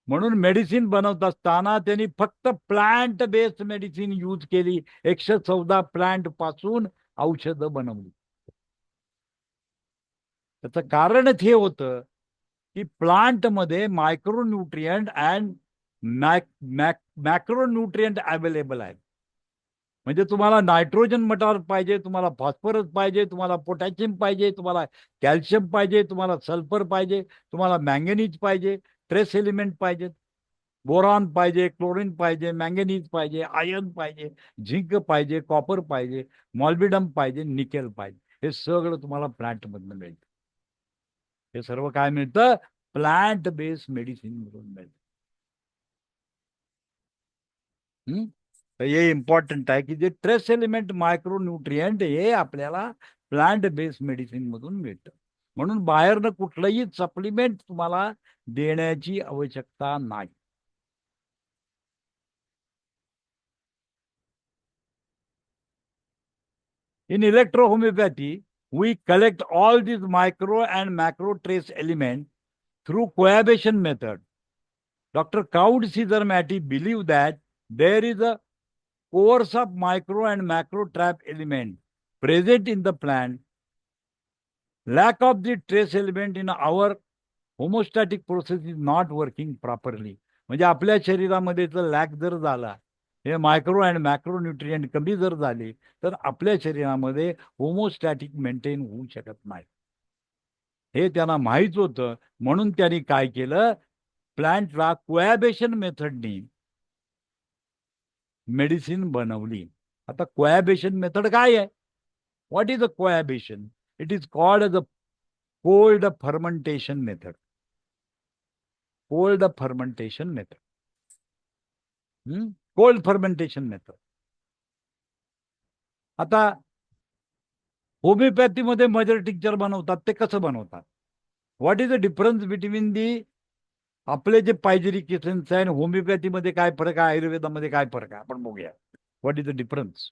[SPEAKER 1] म्हणून मेडिसिन बनवत असताना त्यांनी फक्त प्लांट बेस्ड मेडिसिन यूज केली. 114 प्लांट पासून औषधं बनवली. त्याचं कारणच हे होतं की प्लांट मध्ये मायक्रोन्यूट्रियंट अँड मॅक्रोन्यूट्रियंट अवेलेबल आहेत. म्हणजे तुम्हाला नायट्रोजन मटार पाहिजे, तुम्हाला फॉस्फरस पाहिजे, तुम्हाला पोटॅशियम पाहिजे, तुम्हाला कॅल्शियम पाहिजे, तुम्हाला सल्फर पाहिजे, तुम्हाला मॅंगनीज पाहिजे, ट्रेस एलिमेंट पाहिजेत, बोरॉन पाहिजे, क्लोरीन पाहिजे, मॅंगनीज पाहिजे, आयर्न पाहिजे, झिंक पाहिजे, कॉपर पाहिजे, मॉल्बिडम पाहिजे, निकेल पाहिजे. हे सगळं तुम्हाला प्लांटमधनं मिळतं. हे सर्व काय मिळतं? प्लांट बेस्ड मेडिसिन मधून मिळतं. तर हे इम्पॉर्टंट आहे की जे ट्रेस एलिमेंट मायक्रोन्यूट्रियंट हे आपल्याला प्लांट बेस्ड मेडिसिन मधून मिळतं. म्हणून बाहेरनं कुठलंही सप्लिमेंट तुम्हाला देण्याची आवश्यकता नाही. In electrohomeopathy, we collect all these micro and macro trace elements through coabation method. Dr. Claude Cesar Matty believed that there is a course of micro and macro trap element present in the plant. Lack of the trace element in our homeostatic process is not working properly. म्हणजे आपल्या शरीरामध्ये जर लॅक जर झाला, हे micro and macro nutrient कमी जर झाले तर आपल्या शरीरामध्ये होमोस्टॅटिक मेंटेन होऊ शकत नाही. हे त्यांना माहीत होतं. म्हणून त्यांनी काय केलं? प्लांटला कोॲबेशन मेथडनी मेडिसिन बनवली. आता कोॲबेशन मेथड काय आहे? What is a cohobation? It is called as a cold fermentation method. Cold fermentation method. Cold fermentation method. आता होमिओपॅथीमध्ये मजर टिक्चर बनवतात, ते कसं बनवतात? What is the difference between the आपले जे पायजेरिक एसेन्स आहे आणि होमिओपॅथीमध्ये काय फरक आहे, आयुर्वेदामध्ये काय फरक आहे, आपण बघूया. What is the difference?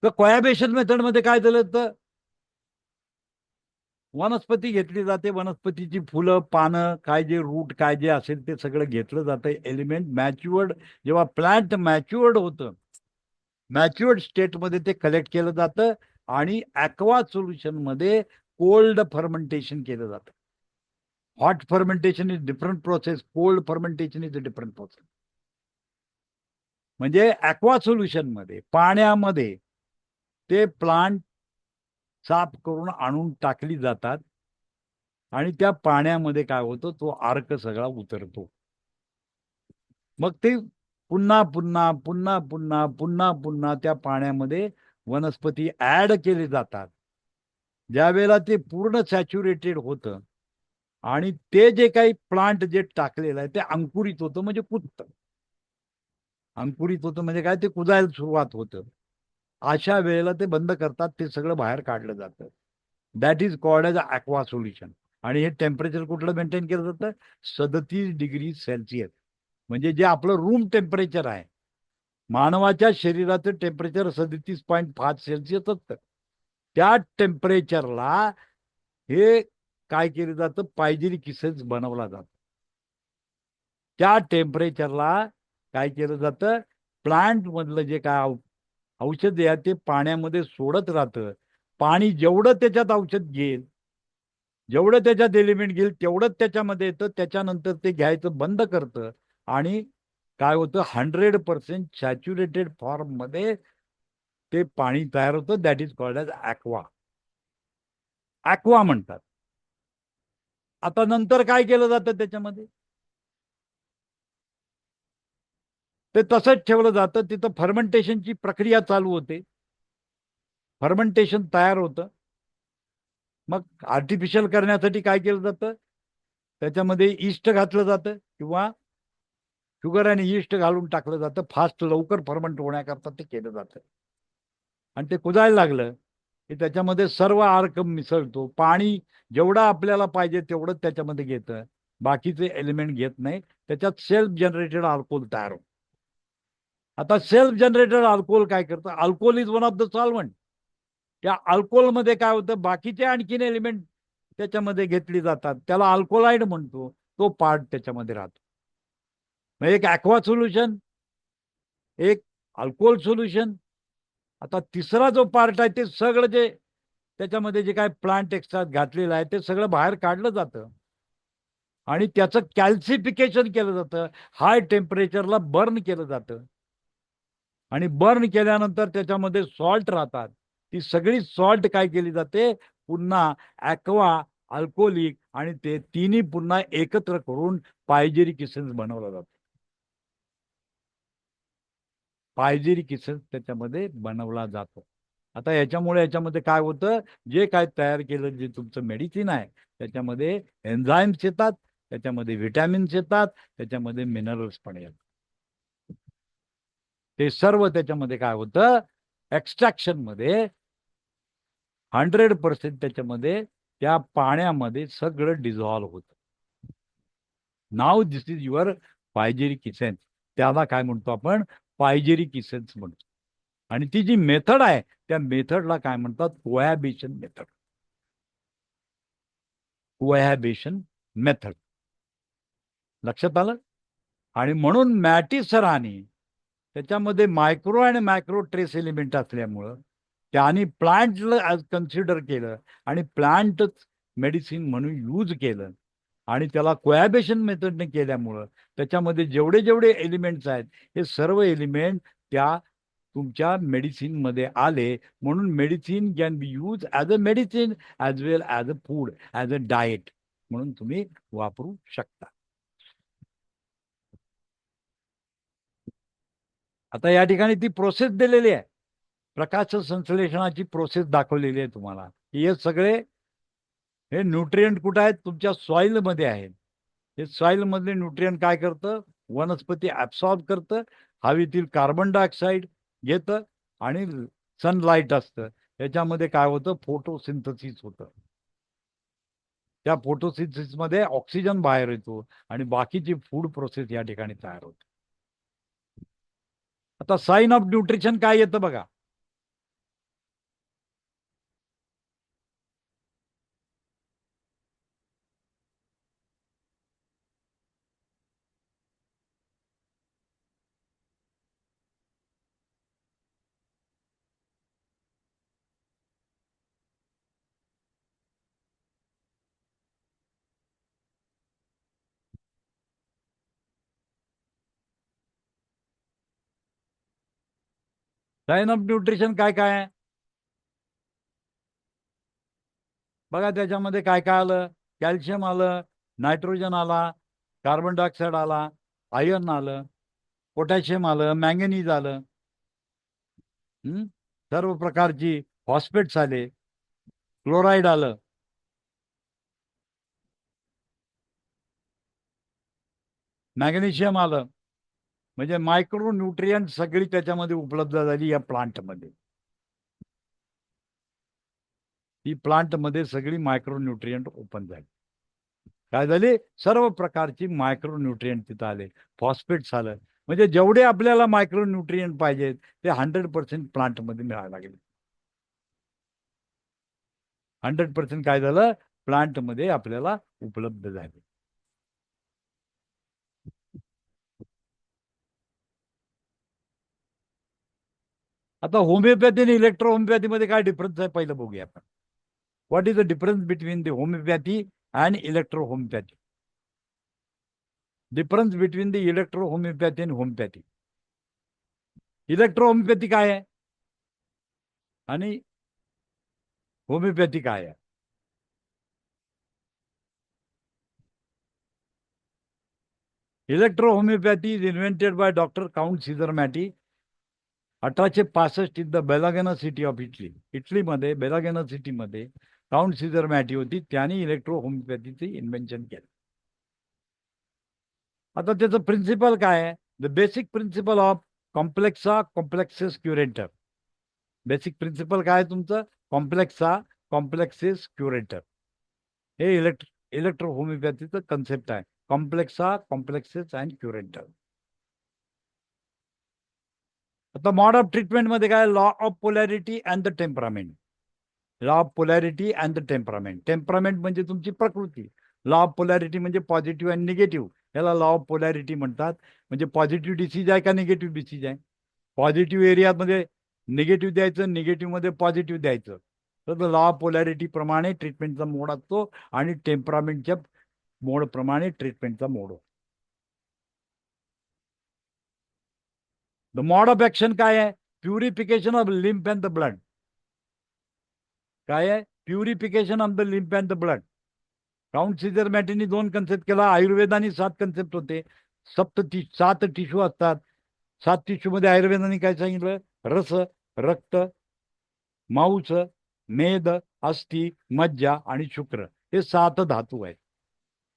[SPEAKER 1] तर कोॲबेशन मेथडमध्ये काय झालं? तर वनस्पती घेतली जाते, वनस्पतीची फुलं, पानं, काय जे रूट काय जे असेल ते सगळं घेतलं जातं. एलिमेंट मॅच्युअर्ड, जेव्हा प्लांट मॅच्युअर्ड होतं, मॅच्युअर्ड स्टेटमध्ये ते कलेक्ट केलं जातं आणि ॲक्वा सोल्युशनमध्ये कोल्ड फर्मेंटेशन केलं जातं. Hot fermentation is different process, cold fermentation is a different process. म्हणजे ॲक्वा सोल्युशनमध्ये, पाण्यामध्ये ते प्लांट साफ करून आणून टाकली जातात आणि त्या पाण्यामध्ये काय होतं, तो अर्क सगळा उतरतो. मग ते पुन्हा पुन्हा पुन्हा पुन्हा पुन्हा पुन्हा त्या पाण्यामध्ये वनस्पती ऍड केले जातात. ज्या वेळेला ते पूर्ण सॅच्युरेटेड होतं आणि ते जे काही प्लांट जे टाकलेलं आहे ते अंकुरित होतं, म्हणजे कुजतं. अंकुरित होतं म्हणजे काय? ते कुजायला सुरुवात होतं. अशा वेळेला ते बंद करतात, ते सगळं बाहेर काढलं जातं. That is called as aqua solution. आणि हे टेम्परेचर कुठलं मेंटेन केलं जातं? 37°C. म्हणजे जे आपलं रूम टेम्परेचर आहे, मानवाच्या शरीराचं टेम्परेचर 37.5 असतं. त्या टेम्परेचरला हे काय केलं जातं? पायजेरिक इसेन्स बनवला जातो. त्या टेम्परेचरला काय केलं जातं? प्लांट मधलं जे काय औषध आहे ते पाण्यामध्ये सोडत राहतं. पाणी जेवढं त्याच्यात औषध घेईल, जेवढं त्याच्यात एलिमेंट घेईल तेवढंच त्याच्यामध्ये येतं. त्याच्यानंतर ते घ्यायचं बंद करतं आणि काय होतं? 100% सॅच्युरेटेड फॉर्म मध्ये ते पाणी तयार होतं. That is called as aqua. Aqua म्हणतात. आता नंतर काय केलं जातं त्याच्यामध्ये? ते तसंच ठेवलं जातं. तिथं फर्मेंटेशनची प्रक्रिया चालू होते. फर्मेंटेशन तयार होतं. मग आर्टिफिशियल करण्यासाठी काय केलं जातं? त्याच्यामध्ये ईस्ट घातलं जातं किंवा शुगर आणि ईस्ट घालून टाकलं जातं. फास्ट लवकर फर्मेंट होण्याकरता ते केलं जातं. आणि ते कुजायला लागलं की त्याच्यामध्ये सर्व अर्क मिसळतो. पाणी जेवढं आपल्याला पाहिजे तेवढंच त्याच्यामध्ये घेतं, बाकीचे एलिमेंट घेत नाही. त्याच्यात सेल्फ जनरेटेड अल्कोहोल तयार होतो. आता सेल्फ जनरेटेड अल्कोहोल काय करतं? Alcohol is one of the solvent. त्या अल्कोहोलमध्ये काय होतं, बाकीचे आणखीन एलिमेंट त्याच्यामध्ये घेतली जातात, त्याला अल्कोलाइड म्हणतो. तो पार्ट त्याच्यामध्ये राहतो. एक ॲक्वा सोल्युशन, एक अल्कोहोल सोल्युशन. आता तिसरा जो पार्ट आहे ते सगळं जे त्याच्यामध्ये जे काय प्लांट एक्स्ट्रॅक्ट घातलेलं आहे ते सगळं बाहेर काढलं जातं आणि त्याचं कॅल्सिफिकेशन केलं जातं. हाय टेम्परेचरला बर्न केलं जातं आणि बर्न केल्यानंतर त्याच्यामध्ये सॉल्ट राहतात. ती सगळी सॉल्ट काय केली जाते, पुन्हा ॲक्वा, अल्कोहोलिक आणि ते तिन्ही पुन्हा एकत्र करून पायजेरिक इसेन्स बनवला जातो. पायजेरिक इसेन्स त्याच्यामध्ये बनवला जातो. आता याच्यामध्ये काय होतं, जे काय तयार केलं जे तुमचं मेडिसिन आहे त्याच्यामध्ये एन्झाईम्स येतात, त्याच्यामध्ये व्हिटॅमिन्स येतात, त्याच्यामध्ये मिनरल्स पण येतात. ते सर्व त्याच्यामध्ये काय होतं, एक्स्ट्रॅक्शन मध्ये 100% त्याच्यामध्ये त्या पाण्यामध्ये सगळं डिझॉल्व्ह होतं. Now this is your पायजेरिक essence. त्याला काय म्हणतो आपण, पायजेरिक इसेन्स म्हणतो. आणि ती जी मेथड आहे त्या मेथडला काय म्हणतात, कोहॅबिशन मेथड. कोहॅबिशन मेथड लक्षात आलं. आणि म्हणून मॅटी सरांनी त्याच्यामध्ये मायक्रो आणि मॅक्रो ट्रेस एलिमेंट असल्यामुळं त्यांनी प्लांटला ॲज कन्सिडर केलं आणि प्लांटच मेडिसिन म्हणून यूज केलं. आणि त्याला कोहॅबिशन मेथडने केल्यामुळं त्याच्यामध्ये जेवढे जेवढे एलिमेंट्स आहेत हे सर्व एलिमेंट त्या तुमच्या मेडिसिनमध्ये आले. म्हणून medicine can be use as a medicine as well as a food, as a diet म्हणून तुम्ही वापरू शकता. आता या ठिकाणी ती प्रोसेस दिलेली आहे, प्रकाश संश्लेषणाची प्रोसेस दाखवलेली आहे तुम्हाला. हे सगळे हे न्यूट्रिएंट कुठं आहेत, तुमच्या सॉइलमध्ये आहेत. हे सॉइलमधले न्यूट्रिएंट काय करतं, वनस्पती ॲब्सॉर्ब करतं, हवेतील कार्बन डायऑक्साईड घेतं आणि सनलाईट असतं त्याच्यामध्ये काय होतं, फोटोसिंथसिस होतं. त्या फोटोसिंथसिसमध्ये ऑक्सिजन बाहेर येतो आणि बाकीची फूड प्रोसेस या ठिकाणी तयार होते. आता साइन ऑफ न्यूट्रिशन काय येतं बघा. साइन ऑफ न्यूट्रिशन काय काय आहे बघा. त्याच्यामध्ये काय काय आलं, कॅल्शियम आलं, नायट्रोजन आला, कार्बन डायऑक्साईड आला, आयर्न आलं, पोटॅशियम आलं, मॅंगनीज आलं, सर्व प्रकारची फॉस्फेट्स आले, क्लोराईड आलं, मॅग्नेशियम आलं. म्हणजे मायक्रो न्यूट्रियंट सगळी त्याच्यामध्ये उपलब्ध झाली या प्लांटमध्ये. ही प्लांटमध्ये सगळी मायक्रो न्यूट्रियंट ओपन झाली. काय झाली, सर्व प्रकारची मायक्रो न्यूट्रियंट तिथं आले, फॉस्फेट्स आलं. म्हणजे जेवढे आपल्याला मायक्रो न्यूट्रियंट पाहिजेत ते 100% प्लांटमध्ये मिळायला लागले. 100% काय झालं, प्लांटमध्ये आपल्याला उपलब्ध झाले. आता होमिओपॅथी आणि इलेक्ट्रो होमिओपॅथीमध्ये काय डिफरन्स आहे पहिलं बघूया आपण. What is the difference between the homoeopathy and electro homoeopathy. Difference between the electro homeopathy आणि होमिओपॅथी. इलेक्ट्रो होमिओपॅथी काय आहे आणि होमिओपॅथी काय आहे. Electro homoeopathy is invented by doctor Count Cesare Mattei 1865 in the Bologna city of Italy. इटलीमध्ये Bologna सिटीमध्ये count Cesare Matty होती, त्यांनी इलेक्ट्रो होमिओपॅथीचे इन्व्हेन्शन केलं. आता त्याचं प्रिन्सिपल काय आहे, the basic principle of complex complexes curator. Basic principle काय आहे तुमचं? Complexes curator. हे इलेक्ट्रो होमिओपॅथीचं कन्सेप्ट आहे. Complexes and curator. आता मॉड ऑफ ट्रीटमेंट मध्ये काय? Law of polarity and the temperament. Law of polarity and the temperament. Temperament म्हणजे तुमची प्रकृती. लॉ ऑफ पोलॅरिटी म्हणजे पॉझिटिव्ह अँड निगेटिव्ह. याला लॉ ऑफ पोलॅरिटी म्हणतात. म्हणजे पॉझिटिव्ह डिसीज आहे का निगेटिव्ह डिसीज आहे? पॉझिटिव्ह एरियामध्ये निगेटिव्ह द्यायचं, निगेटिव्ह मध्ये पॉझिटिव्ह द्यायचं. तर लॉ ऑफ पोलॅरिटी प्रमाणे ट्रीटमेंटचा मोड असतो आणि टेम्परामेंटच्या मोड प्रमाणे ट्रीटमेंटचा mode. The mode of action काय आहे? Purification of lymph and the blood. काय आहे? Purification of the lymph and the blood. Count Cesare Mattei 2 concept केला. आयुर्वेदाने 7 कन्सेप्ट होते. 7 टिश्यू असतात. 7 टिश्यू मध्ये आयुर्वेदाने काय सांगितलं? रस, रक्त, मांस, मेद, अस्थि, मज्जा आणि शुक्र. हे 7 धातू आहेत.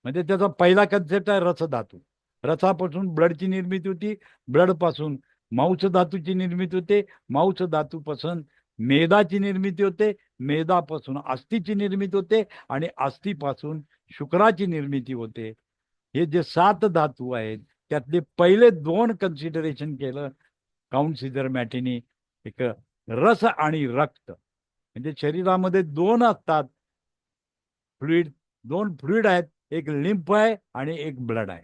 [SPEAKER 1] म्हणजे त्याचा पहिला कन्सेप्ट आहे रस धातू. रसापासून ब्लडची निर्मिती होती. ब्लड पासून मांस धातूची निर्मिती होते. मांस धातूपासून मेदाची निर्मिती होते. मेदापासून अस्थिची निर्मिती होते आणि अस्थिपासून शुक्राची निर्मिती होते. हे जे 7 धातू आहेत त्यातले पहिले 2 कन्सिडरेशन केलं काउंट सीजर मॅटिनी. एक रस आणि रक्त. म्हणजे शरीरामध्ये 2 असतात फ्लुइड. 2 फ्लुइड आहेत. एक लिम्फ आहे आणि एक ब्लड आहे.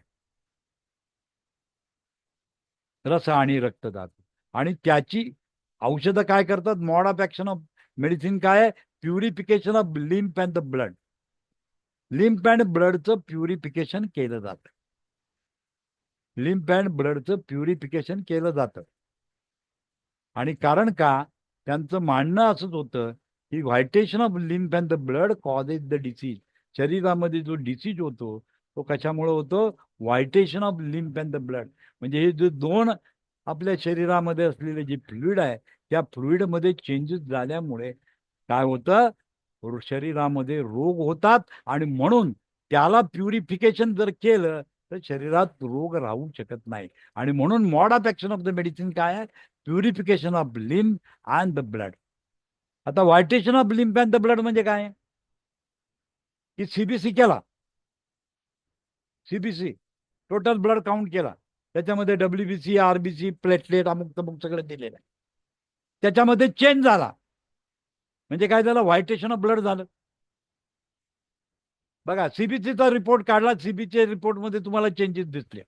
[SPEAKER 1] रस आणि रक्त धातू. आणि त्याची औषधं काय करतात? Mode of action of medicine काय आहे? Purification of lymph and the blood. Lymph and ब्लडचं प्युरिफिकेशन केलं जातं. लिम्फ अँड ब्लडचं प्युरिफिकेशन केलं जातं. आणि कारण का? त्यांचं म्हणणं असंच होतं की vitiation of lymph and the blood causes the disease. शरीरामध्ये जो डिसीज होतो तो कशामुळे होतो? Vitiation of lymph and the blood. म्हणजे हे जे 2 आपल्या शरीरामध्ये असलेले जे फ्लुइड आहे त्या फ्लुइडमध्ये चेंजेस झाल्यामुळे काय होतं? शरीरामध्ये रोग होतात. आणि म्हणून त्याला प्युरिफिकेशन जर केलं तर शरीरात रोग राहू शकत नाही. आणि म्हणून mode of action of the medicine काय आहे? Purification of lymph and the blood. आता vitiation of lymph and the blood म्हणजे काय? की सीबीसी केला. सीबीसी टोटल ब्लड काउंट केला. त्याच्यामध्ये डब्ल्यूबीसी, आरबीसी, प्लेटलेट अमुक तमुक सगळं दिलेलं आहे. त्याच्यामध्ये चेंज झाला म्हणजे काय झालं? व्हायटेशन ऑफ ब्लड झालं. बघा सीबीसीचा रिपोर्ट काढला. सीबीसी रिपोर्टमध्ये तुम्हाला चेंजेस दिसले.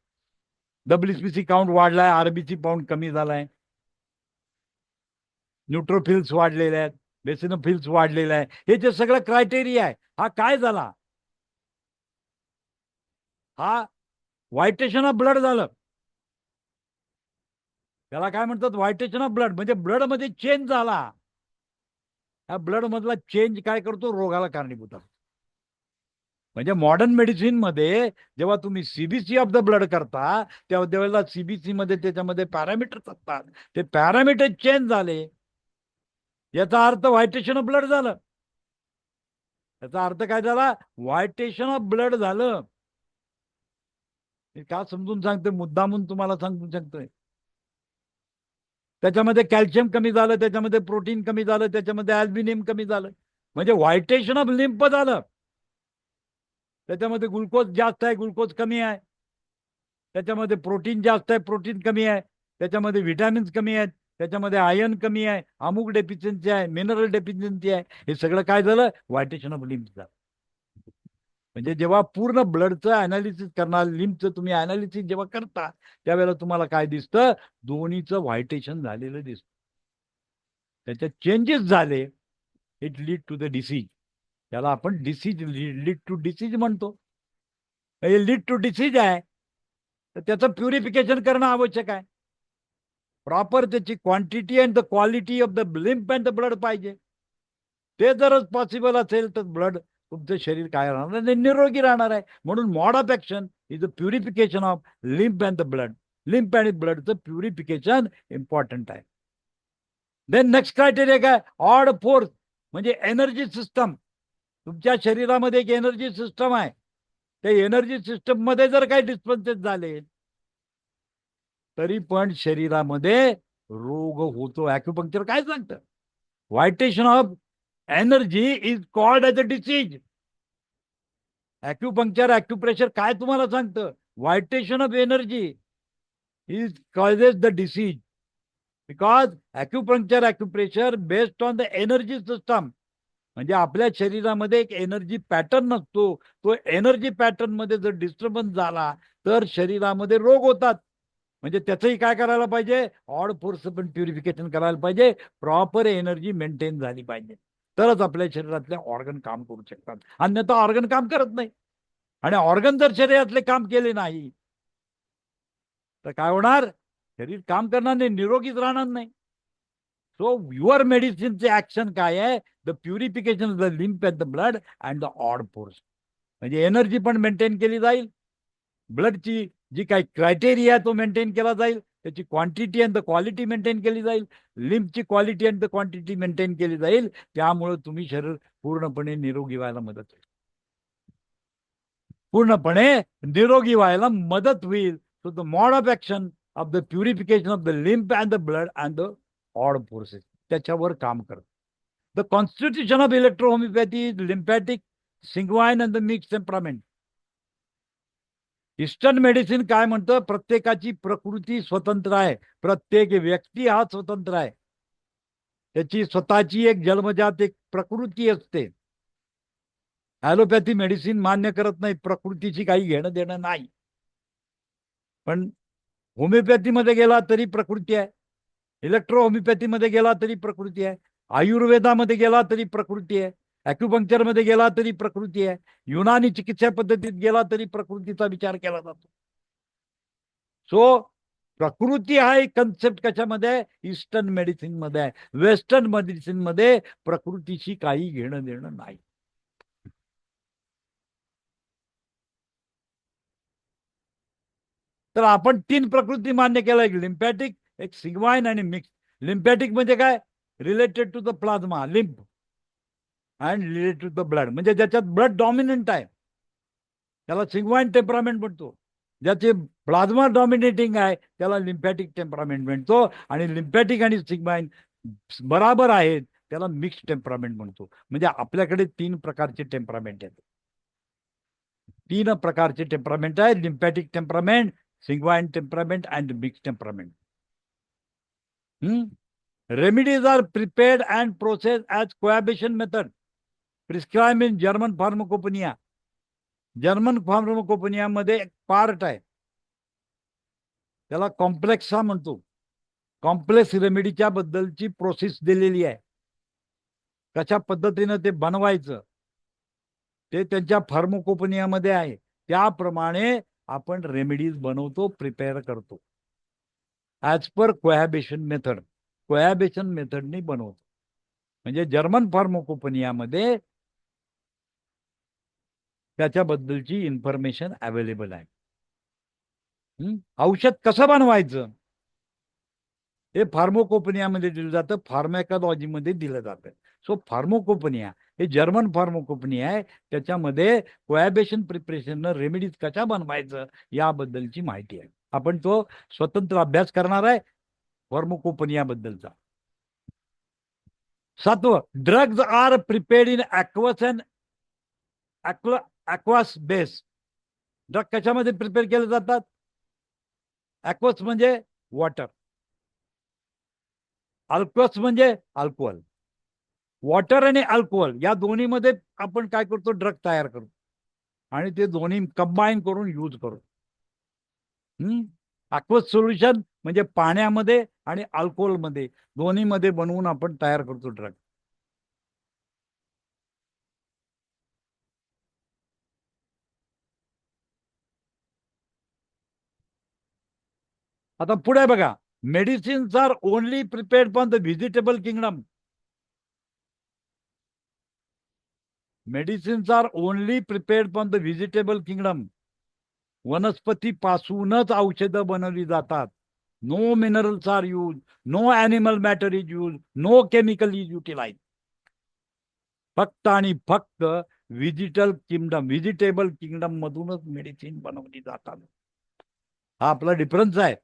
[SPEAKER 1] डब्ल्यूबीसी काउंट वाढलाय, आरबीसी काउंट कमी झालाय, न्यूट्रोफिल्स वाढलेले आहेत, बेसिनोफिल्स वाढलेले आहे. हे जे सगळं क्रायटेरिया आहे हा काय झाला? हा व्हायटेशन ऑफ ब्लड झालं. त्याला काय म्हणतात? व्हायटेशन ऑफ ब्लड. म्हणजे ब्लड मध्ये चेंज झाला. हा ब्लड मधला चेंज काय करतो? रोगाला कारणीभूत असतो. म्हणजे मॉडर्न मेडिसिन मध्ये जेव्हा तुम्ही सीबीसी ऑफ द ब्लड करता तेव्हा सीबीसी मध्ये त्याच्यामध्ये पॅरामीटर्स असतात. ते पॅरामीटर चेंज झाले याचा अर्थ व्हायटेशन ऑफ ब्लड झालं. याचा अर्थ काय झाला? व्हायटेशन ऑफ ब्लड झालं. का समजून सांगतोय? मुद्दामून तुम्हाला सांगू शकतोय. त्याच्यामध्ये कॅल्शियम कमी झालं, त्याच्यामध्ये प्रोटीन कमी झालं, त्याच्यामध्ये अल्बिनियम कमी झालं. म्हणजे व्हायटेशन ऑफ लिम्फ झालं. त्याच्यामध्ये ग्लुकोज जास्त आहे, ग्लुकोज कमी आहे. त्याच्यामध्ये प्रोटीन जास्त आहे, प्रोटीन कमी आहे. त्याच्यामध्ये व्हिटॅमिन्स कमी आहेत, त्याच्यामध्ये आयर्न कमी आहे, अमुक डेफिशियन्सी आहे, मिनरल डेफिशियन्सी आहे. हे सगळं काय झालं? व्हायटेशन ऑफ लिम्फ झालं. म्हणजे जेव्हा पूर्ण ब्लडचं अनालिसिस करणार, लिम्फचं तुम्ही अनालिसिस जेव्हा करता त्यावेळेला तुम्हाला काय दिसतं? दोन्हीचं व्हायटेशन झालेलं दिसतं. त्याच्यात चेंजेस झाले. It lead to the disease. त्याला आपण डिसीज, लीड टू डिसीज म्हणतो. हे लीड टू डिसीज आहे तर त्याचं प्युरिफिकेशन करणं आवश्यक आहे. प्रॉपर त्याची quantity and the quality of the lymph and the blood पाहिजे. ते जरच पॉसिबल असेल तर ब्लड तुमचं शरीर काय राहणार? निरोगी राहणार आहे. म्हणून mode of action is the purification of lymph and the blood. Lymph and ब्लडचं प्युरिफिकेशन इम्पॉर्टंट आहे. देन नेक्स्ट क्रायटेरिया काय? ऑड फोर्स म्हणजे एनर्जी सिस्टम. तुमच्या शरीरामध्ये एक एनर्जी सिस्टम आहे. त्या एनर्जी सिस्टम मध्ये जर काही डिस्टर्बन्सेस झाले तरी पण शरीरामध्ये रोग होतो. ॲक्युपंक्चर काय सांगतं? Vitiation of energy is called as a disease. Acupuncture acupressure काय तुम्हाला सांगतं? Vitiation of energy is causes the disease because acupuncture acupressure based on the energy system. म्हणजे आपल्या शरीरामध्ये एक एनर्जी पॅटर्न नसतो. तो एनर्जी पॅटर्न मध्ये जर डिस्टर्बन्स झाला तर शरीरामध्ये रोग होतात. म्हणजे त्याचंही काय करायला पाहिजे? ऑड फोर्स पण प्युरिफिकेशन करायला पाहिजे. प्रॉपर एनर्जी मेंटेन झाली पाहिजे, तरच आपल्या शरीरातले ऑर्गन काम करू शकतात. अन्यथा ऑर्गन काम करत नाही. आणि ऑर्गन जर शरीरातले काम केले नाही तर काय होणार? शरीर काम करणार नाही, निरोगीच राहणार नाही. सो युअर मेडिसिनचे ऍक्शन काय आहे? The purification of the lymph and the blood and the odd force. म्हणजे एनर्जी पण मेंटेन केली जाईल, ब्लडची जी काही क्रायटेरिया तो मेंटेन केला जाईल, त्याची quantity and the quality maintain केली जाईल, लिम्फची quality and the quantity maintain केली जाईल. त्यामुळे तुम्ही शरीर पूर्णपणे निरोगी व्हायला मदत होईल. पूर्णपणे निरोगी व्हायला मदत होईल. So the mode of action of the purification of the lymph and the blood and the odd forces त्याच्यावर काम करत. The constitution of electrohomeopathy is lymphatic, sanguine and the mix temperament. Eastern medicine काय म्हणतं? प्रत्येकाची प्रकृती स्वतंत्र आहे, प्रत्येक व्यक्ती हा स्वतंत्र आहे, त्याची स्वतःची एक जन्मजात एक प्रकृती असते. ॲलोपॅथी मेडिसिन मान्य करत नाही, प्रकृतीची काही घेणं देणं नाही. पण होमिओपॅथीमध्ये गेला तरी प्रकृती आहे, इलेक्ट्रो होमिओपॅथीमध्ये गेला तरी प्रकृती आहे, आयुर्वेदामध्ये गेला तरी प्रकृती आहे, ॲक्युपंक्चरमध्ये गेला तरी प्रकृती आहे, युनानी चिकित्सा पद्धतीत गेला तरी प्रकृतीचा विचार केला जातो. सो प्रकृती हा एक कन्सेप्ट कशामध्ये आहे? ईस्टर्न मेडिसिन मध्ये आहे. वेस्टर्न मेडिसिन मध्ये प्रकृतीशी काही घेणं देणं नाही. तर आपण 3 प्रकृती मान्य केल्या, एक लिम्फॅटिक, एक सिग्वाइन आणि मिक्स. लिम्फॅटिक म्हणजे काय? Related to the plasma, lymph, and related to the blood. म्हणजे ज्याच्यात ब्लड डॉमिनंट आहे त्याला सिग्वाइन टेम्परामेंट म्हणतो. ज्याचे प्लाझ्मा डॉमिनेटिंग आहे त्याला लिम्फॅटिक टेम्परामेंट म्हणतो. आणि लिम्फॅटिक आणि सिग्वाइन बराबर आहेत त्याला मिक्स टेम्परामेंट म्हणतो. म्हणजे आपल्याकडे 3 प्रकारचे टेम्परामेंट आहेत. 3 प्रकारचे टेम्परामेंट आहेत: lymphatic temperament, sanguine temperament and mix temperament. Remedies are prepared and processed as coagulation method prescribed in German pharmacopoeia. German pharmacopoeia मध्ये एक पार्ट आहे त्याला कॉम्प्लेक्स म्हणतो. कॉम्प्लेक्स रेमेडीच्या बद्दलची प्रोसेस दिलेली आहे, कशा पद्धतीने ते बनवायचं ते त्यांच्या फार्माकोपोनियामध्ये आहे. त्याप्रमाणे आपण रेमेडीज बनवतो, प्रिपेअर करतो ॲज पर कोहॅबिशन मेथड. कोहॅबिशन मेथडने बनवतो. म्हणजे जर्मन फार्माकोपोनियामध्ये त्याच्याबद्दलची इन्फॉर्मेशन अवेलेबल आहे. औषध कसं बनवायचं हे फार्माकोपोनियामध्ये दिलं जातं, फार्मॅकॉलॉजीमध्ये दिलं जातं. सो फार्माकोपोनिया हे जर्मन फार्माकोपोनिया आहे, त्याच्यामध्ये कोहॅबिशन प्रिपरेशन रेमेडीज कशा बनवायचं याबद्दलची माहिती आहे. आपण तो स्वतंत्र अभ्यास करणार आहे फार्माकोपोनिया बद्दलचा. 7th, drugs are prepared in aqueous and aqueous base. Drug कशामध्ये प्रिपेअर केले जातात? ॲक्वस म्हणजे वॉटर, अल्कोस म्हणजे अल्कोहोल. वॉटर आणि अल्कोहोल या दोन्हीमध्ये आपण काय करतो? ड्रग तयार करतो आणि ते दोन्ही कंबाईन करून यूज करतो. ॲक्वस सोल्युशन म्हणजे पाण्यामध्ये आणि अल्कोहोलमध्ये दोन्हीमध्ये बनवून आपण तयार करतो ड्रग. आता पुढे बघा, medicines are only prepared from the vegetable kingdom. Medicines are only prepared from the vegetable kingdom. वनस्पती पासूनच औषधं बनवली जातात. No minerals are use, no animal matter is use, no chemical is utilize. फक्त आणि फक्त व्हेजिटेबल किंगडम मधूनच medicine बनवली जातात. हा आपला डिफरन्स आहे.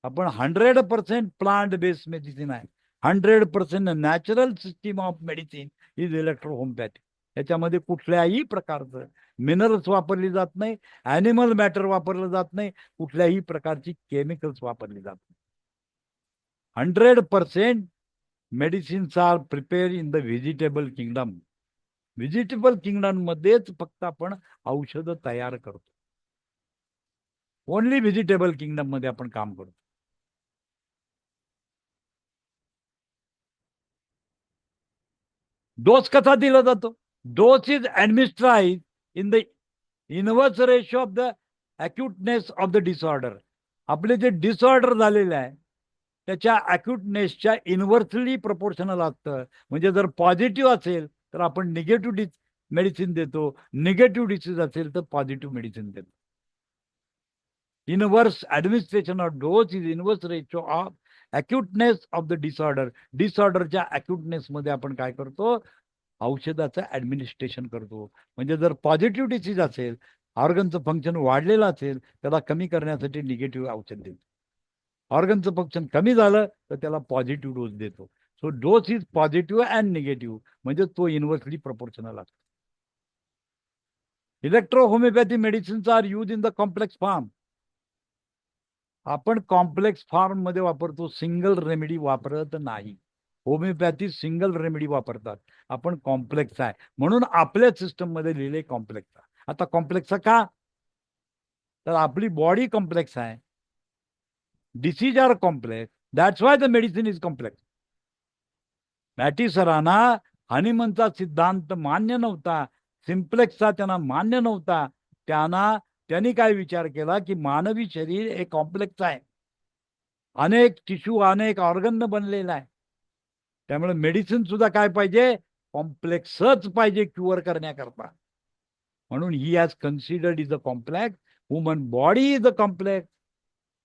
[SPEAKER 1] आपण 100% प्लांट बेस्ड मेडिसिन आहे. 100% natural system of medicine is electro homeopathy. याच्यामध्ये कुठल्याही प्रकारचं मिनरल्स वापरली जात नाही, ॲनिमल मॅटर वापरलं जात नाही, कुठल्याही प्रकारची केमिकल्स वापरली जात नाही. 100% medicines are prepare in the vegetable kingdom. Vegetable kingdom मध्येच फक्त आपण औषधं तयार करतो. ओनली व्हेजिटेबल किंगडम मध्ये आपण काम करतो. डोस कसा दिला जातो? Dose is administered in the inverse ratio of the acuteness of the disorder. आपले जे डिसऑर्डर झालेले आहे त्याच्या अक्यूटनेसच्या इनव्हर्सली प्रोपोर्शनल असतं. म्हणजे जर पॉझिटिव्ह असेल तर आपण निगेटिव्ह मेडिसिन देतो, निगेटिव्ह डिसीज असेल तर पॉझिटिव्ह मेडिसिन देतो. Inverse administration of dose is inverse ratio of acuteness of the disorder. डिसऑर्डरच्या अक्यूटनेस मध्ये आपण काय करतो? औषधाचं ऍडमिनिस्ट्रेशन करतो. म्हणजे जर पॉझिटिव्ह डिसीज असेल, ऑर्गनचं फंक्शन वाढलेलं असेल, त्याला कमी करण्यासाठी निगेटिव्ह औषध देतो. ऑर्गनचं फंक्शन कमी झालं तर त्याला पॉझिटिव्ह डोस देतो. So dose is positive and negative, म्हणजे तो इनव्हर्सली प्रपोर्शनल असतो. Electro homeopathy medicines are use in the complex form. आपण कॉम्प्लेक्स फॉर्म मध्ये वापरतो, सिंगल रेमेडी वापरत नाही. होमिओपॅथी सिंगल रेमेडी वापरतात, आपण कॉम्प्लेक्स आहे म्हणून आपल्या सिस्टम मध्ये लिहिले कॉम्प्लेक्स. आता कॉम्प्लेक्स का? तर आपली बॉडी कॉम्प्लेक्स आहे, disease are complex, that's why the medicine is complex. Mattei सरांना हनीमनचा सिद्धांत मान्य नव्हता, सिम्प्लेक्सचा त्यांना मान्य नव्हता. त्यांनी काय विचार केला की मानवी शरीर हे कॉम्प्लेक्स आहे, अनेक टिश्यू अनेक ऑर्गन बनलेला आहे. त्यामुळे मेडिसिन सुद्धा काय पाहिजे? कॉम्प्लेक्सच पाहिजे क्युअर करण्याकरता. म्हणून he has considered is a complex. Human body is a complex.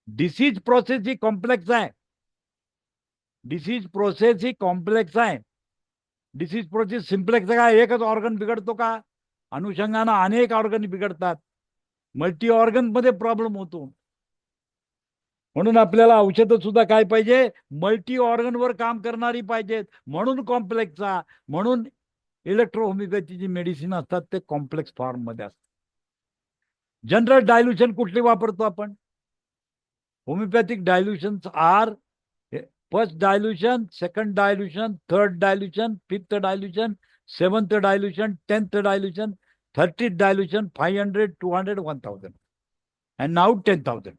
[SPEAKER 1] Disease process he complex आहे. डिसीज प्रोसेस ही कॉम्प्लेक्स आहे. डिसीज प्रोसेस सिम्प्लेक्स आहे का? एकच ऑर्गन बिघडतो का? अनुषंगानं अनेक ऑर्गन बिघडतात, मल्टी ऑर्गन मध्ये प्रॉब्लेम होतो. म्हणून आपल्याला औषधं सुद्धा काय पाहिजे? मल्टी ऑर्गनवर काम करणारी पाहिजेत. म्हणून कॉम्प्लेक्सचा, म्हणून इलेक्ट्रो होमिओपॅथीची मेडिसिन असतात ते कॉम्प्लेक्स फॉर्म मध्ये असतात. जनरल डायल्युशन कुठली वापरतो आपण? Homeopathic dilutions are first dilution, second dilution, third dilution, fifth dilution, seventh dilution, 10th dilution, 30th dilution, 500, 200, 1000 and now 10,000.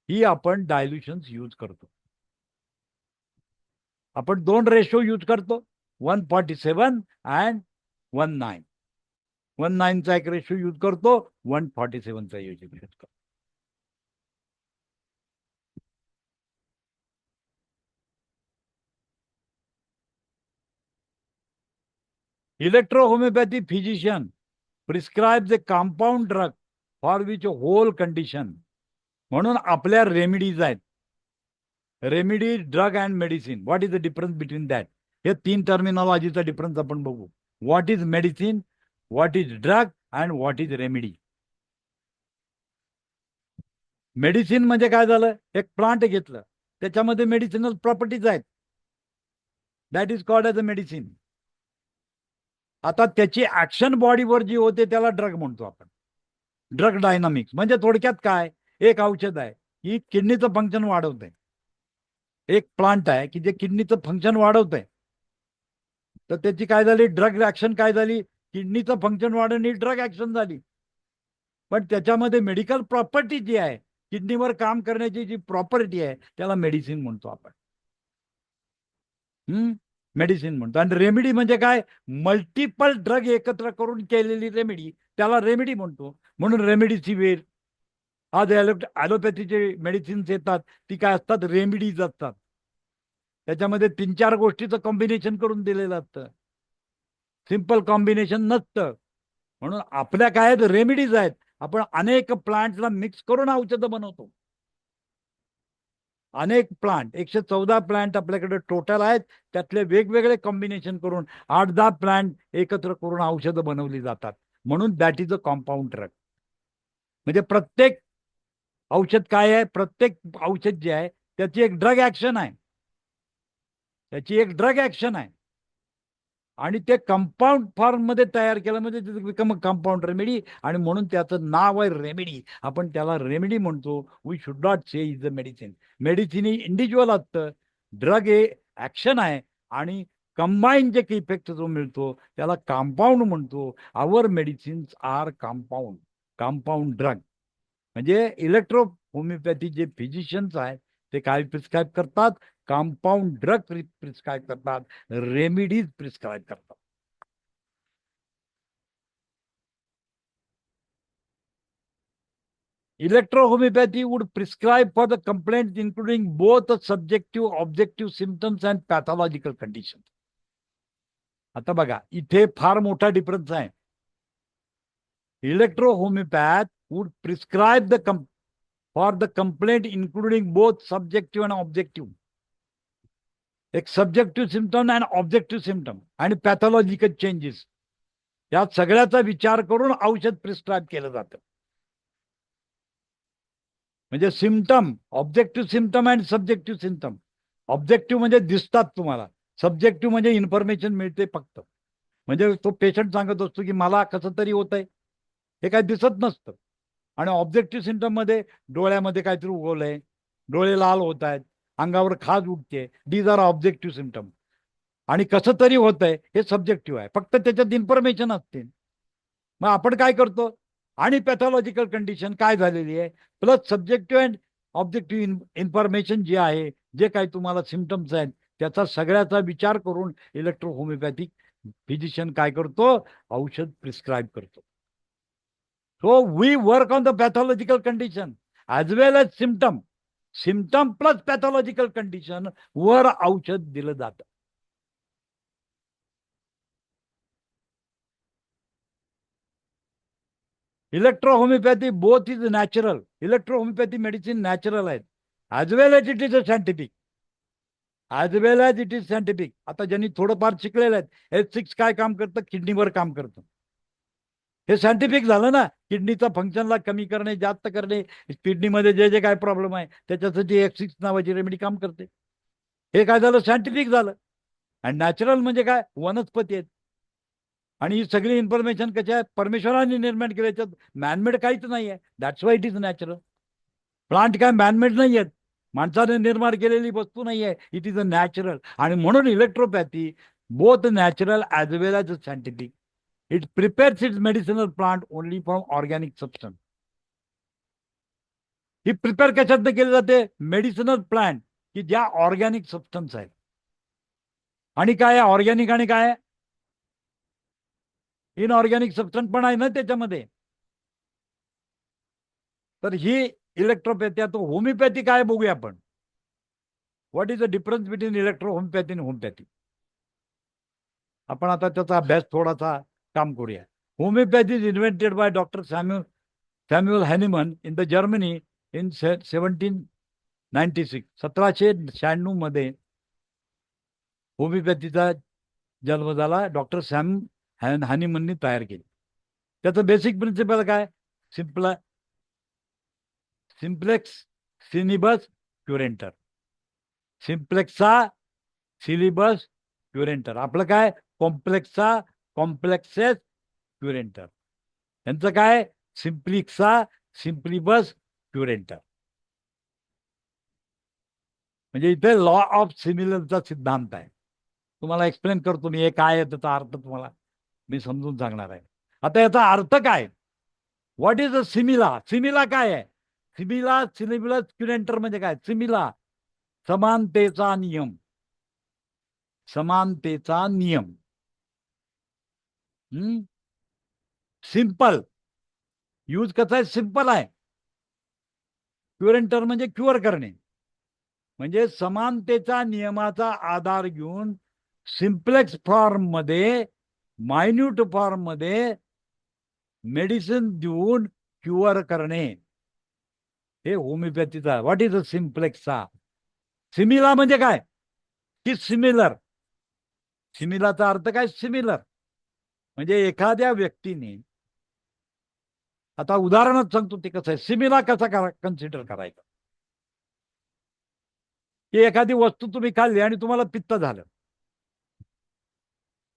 [SPEAKER 1] ही आपण डायल्युशन्स यूज करतो. आपण 2 रेशो यूज करतो, 147 अँड 19. 19चा एक रेशो यूज करतो, 147चा यूज करतो. Electro homeopathy physician prescribes a compound drug for which a whole condition. म्हणून आपल्या रेमेडीज आहेत. Remedy, drug and medicine. What is the difference between that? हे 3 टर्मिनॉलॉजीचा डिफरन्स आपण बघू. What is medicine, what is drug and what is remedy. Medicine म्हणजे काय झालं? एक प्लांट घेतलं, त्याच्यामध्ये मेडिसिनल प्रॉपर्टीज आहेत, that is called as a medicine. आता त्याची ऍक्शन बॉडीवर जी होते त्याला ड्रग म्हणतो आपण. ड्रग डायनामिक्स म्हणजे थोडक्यात काय? एक औषध आहे की किडनीचं फंक्शन वाढवतंय, एक प्लांट आहे की जे किडनीचं फंक्शन वाढवतंय, तर त्याची काय झाली? ड्रग ऍक्शन काय झाली? किडनीचं फंक्शन वाढवणे ड्रग ऍक्शन झाली. पण त्याच्यामध्ये मेडिकल प्रॉपर्टी जी आहे, किडनीवर काम करण्याची जी प्रॉपर्टी आहे, त्याला मेडिसिन म्हणतो आपण. मेडिसिन म्हणतो. आणि रेमेडी म्हणजे काय? मल्टिपल ड्रग एकत्र करून केलेली रेमेडी, त्याला रेमेडी म्हणतो. म्हणून रेमेडीची वेळ. आज ॲलोपॅथीचे मेडिसिन्स येतात, ती काय असतात? रेमेडीज असतात. त्याच्यामध्ये 3-4 गोष्टीचं कॉम्बिनेशन करून दिलेलं असतं, सिंपल कॉम्बिनेशन नसतं. म्हणून आपल्या काय आहेत? रेमेडीज आहेत. आपण अनेक प्लांटला मिक्स करून औषधं बनवतो. अनेक प्लांट, 114 प्लांट आपल्याकडे टोटल आहेत, त्यातले वेगवेगळे कॉम्बिनेशन करून 8-10 प्लांट एकत्र करून औषधं बनवली जातात. म्हणून दॅट इज अ कॉम्पाऊंड ड्रग. म्हणजे प्रत्येक औषध काय आहे? प्रत्येक औषध जे आहे त्याची एक ड्रग ऍक्शन आहे. त्याची एक ड्रग ऍक्शन आहे आणि ते कंपाऊंड फॉर्म मध्ये तयार केलं म्हणजे बिकम अ कंपाऊंड रेमेडी आणि म्हणून त्याचं नाव आहे रेमेडी. आपण त्याला रेमेडी म्हणतो. We should not say is a medicine. Medicine ही इंडिव्हिज्युअल असतं, ड्रग हे ऍक्शन आहे आणि कंबाईन जे काही इफेक्ट जो मिळतो त्याला कंपाऊंड म्हणतो. Our medicines are compound, compound drug. म्हणजे इलेक्ट्रो होमिओपॅथी जे फिजिशियन्स आहेत ते काय प्रिस्क्राईब करतात? कंपाऊंड ड्रग प्रिस्क्राईब करतात, रेमेडीज प्रिस्क्राईब करतात. Electrohomeopathy would prescribe for the complaints including both the subjective, objective symptoms and pathological conditions. आता बघा इथे फार मोठा डिफरन्स आहे. Electrohomeopath would prescribe for the complaint including both subjective and objective. एक subjective symptom आणि objective symptom आणि pathological changes या सगळ्याचा विचार करून औषध प्रिस्क्राईब केलं जातं. म्हणजे सिम्पटम, ऑब्जेक्टिव्ह सिम्पटम आणि सब्जेक्टिव्ह सिम्पटम. ऑब्जेक्टिव्ह म्हणजे दिसतात तुम्हाला, सब्जेक्टिव्ह म्हणजे इन्फॉर्मेशन मिळते फक्त. म्हणजे तो पेशंट सांगत असतो की मला कसं तरी होत आहे, हे काय दिसत नसतं. आणि ऑब्जेक्टिव्ह सिम्पटम मध्ये डोळ्यामध्ये काहीतरी उगवलंय, डोळे लाल होत आहेत, अंगावर खाज उठते, दीज आर ऑब्जेक्टिव्ह सिम्पटम. आणि कसं तरी होत आहे हे सब्जेक्टिव्ह आहे, फक्त त्याच्यात इन्फॉर्मेशन असते. मग आपण काय करतो? आणि पॅथॉलॉजिकल कंडिशन काय झालेली आहे, plus subjective and objective information जे आहे, जे काही तुम्हाला सिम्पटम्स आहेत त्याचा सगळ्याचा विचार करून इलेक्ट्रो होमिओपॅथिक फिजिशियन काय करतो? औषध प्रिस्क्राईब करतो. So we work on the pathological condition as well as symptom. Symptom plus pathological condition वर औषध दिलं जातं. Electrohomeopathy both is natural. Electrohomeopathy medicine natural आहेत, as well as it is a scientific. As well as it is scientific. आता ज्यांनी थोडंफार शिकलेलं आहेत, H6 काय काम करतं? किडनीवर काम करतं. हे सायंटिफिक झालं ना. किडनीचा फंक्शनला कमी करणे, जास्त करणे, किडनीमध्ये जे जे काय प्रॉब्लेम आहे त्याच्यासाठी H6 नावाची रेमेडी काम करते. हे काय झालं? सायंटिफिक झालं. आणि नॅचरल म्हणजे काय? वनस्पती आहेत. आणि ही सगळी इन्फॉर्मेशन कशा आहे? परमेश्वराने निर्माण केल्याच्यात, मॅनमेड काहीच नाही आहे. That's why it is natural. Plant काय मॅनमेड नाही आहेत, माणसाने निर्माण केलेली वस्तू नाही आहे. It is a natural. आणि म्हणून electropathy both natural as well as a scientific. It prepares its medicinal plant only from organic substance. ही प्रिपेअर कशातनं केली जाते? मेडिसिनल प्लांट की ज्या ऑर्गॅनिक सबस्टन्स आहेत. आणि काय आहे ऑर्गॅनिक आणि काय आहे इनऑर्गॅनिक सबस्टन्स पण आहे ना त्याच्यामध्ये. तर ही इलेक्ट्रोपॅथी. आता होमिओपॅथी काय बघूया आपण. What is the difference between electro homeopathy आणि होमिओपॅथी. आपण आता त्याचा अभ्यास थोडासा काम करूया. Homeopathy is invented by doctor Samuel Hahnemann in the Germany in 1796. 1796 मध्ये होमिओपॅथीचा जन्म झाला. डॉक्टर हॅनिमननी तयार केली. त्याचं बेसिक प्रिन्सिपल काय? सिम्प्लेक्स सिनिबस क्युरेंटर. सिम्प्लेक्सा सिलिबस क्युरेंटर. आपलं काय? कॉम्प्लेक्सेस क्युरेंटर. यांचं काय? सिम्प्लिक्सा सिम्प्लिबस क्युरेंटर. म्हणजे इथे लॉ ऑफ सिमिलरचा सिद्धांत आहे. तुम्हाला एक्सप्लेन करतो मी हे काय आहे, त्याचा अर्थ तुम्हाला मी समजून सांगणार आहे. आता याचा अर्थ काय? व्हॉट इज अ सिमिला? सिमिला काय आहे? सिमिला सिलिबस क्युरेंटर म्हणजे काय? सिमिला समानतेचा नियम. समानतेचा नियम. सिंपल यूज कसा आहे? सिंपल आहे. क्युरेंटर म्हणजे क्युअर करणे. म्हणजे समानतेचा नियमाचा आधार घेऊन सिम्प्लेक्स फॉर्म मध्ये, मायन्यूट फॉर्म मध्ये मेडिसिन देऊन क्युअर करणे, हे होमिओपॅथीचा. व्हॉट इज अ सिम्प्लेक्सा? सिमिला म्हणजे काय? की सिमिलर. सिमिलाचा अर्थ काय? सिमिलर. म्हणजे एखाद्या व्यक्तीने, आता उदाहरणच सांगतो ते कसं आहे, सिमिला कसा कन्सिडर करायचा. की एखादी वस्तू तुम्ही खाल्ली आणि तुम्हाला पित्त झालं.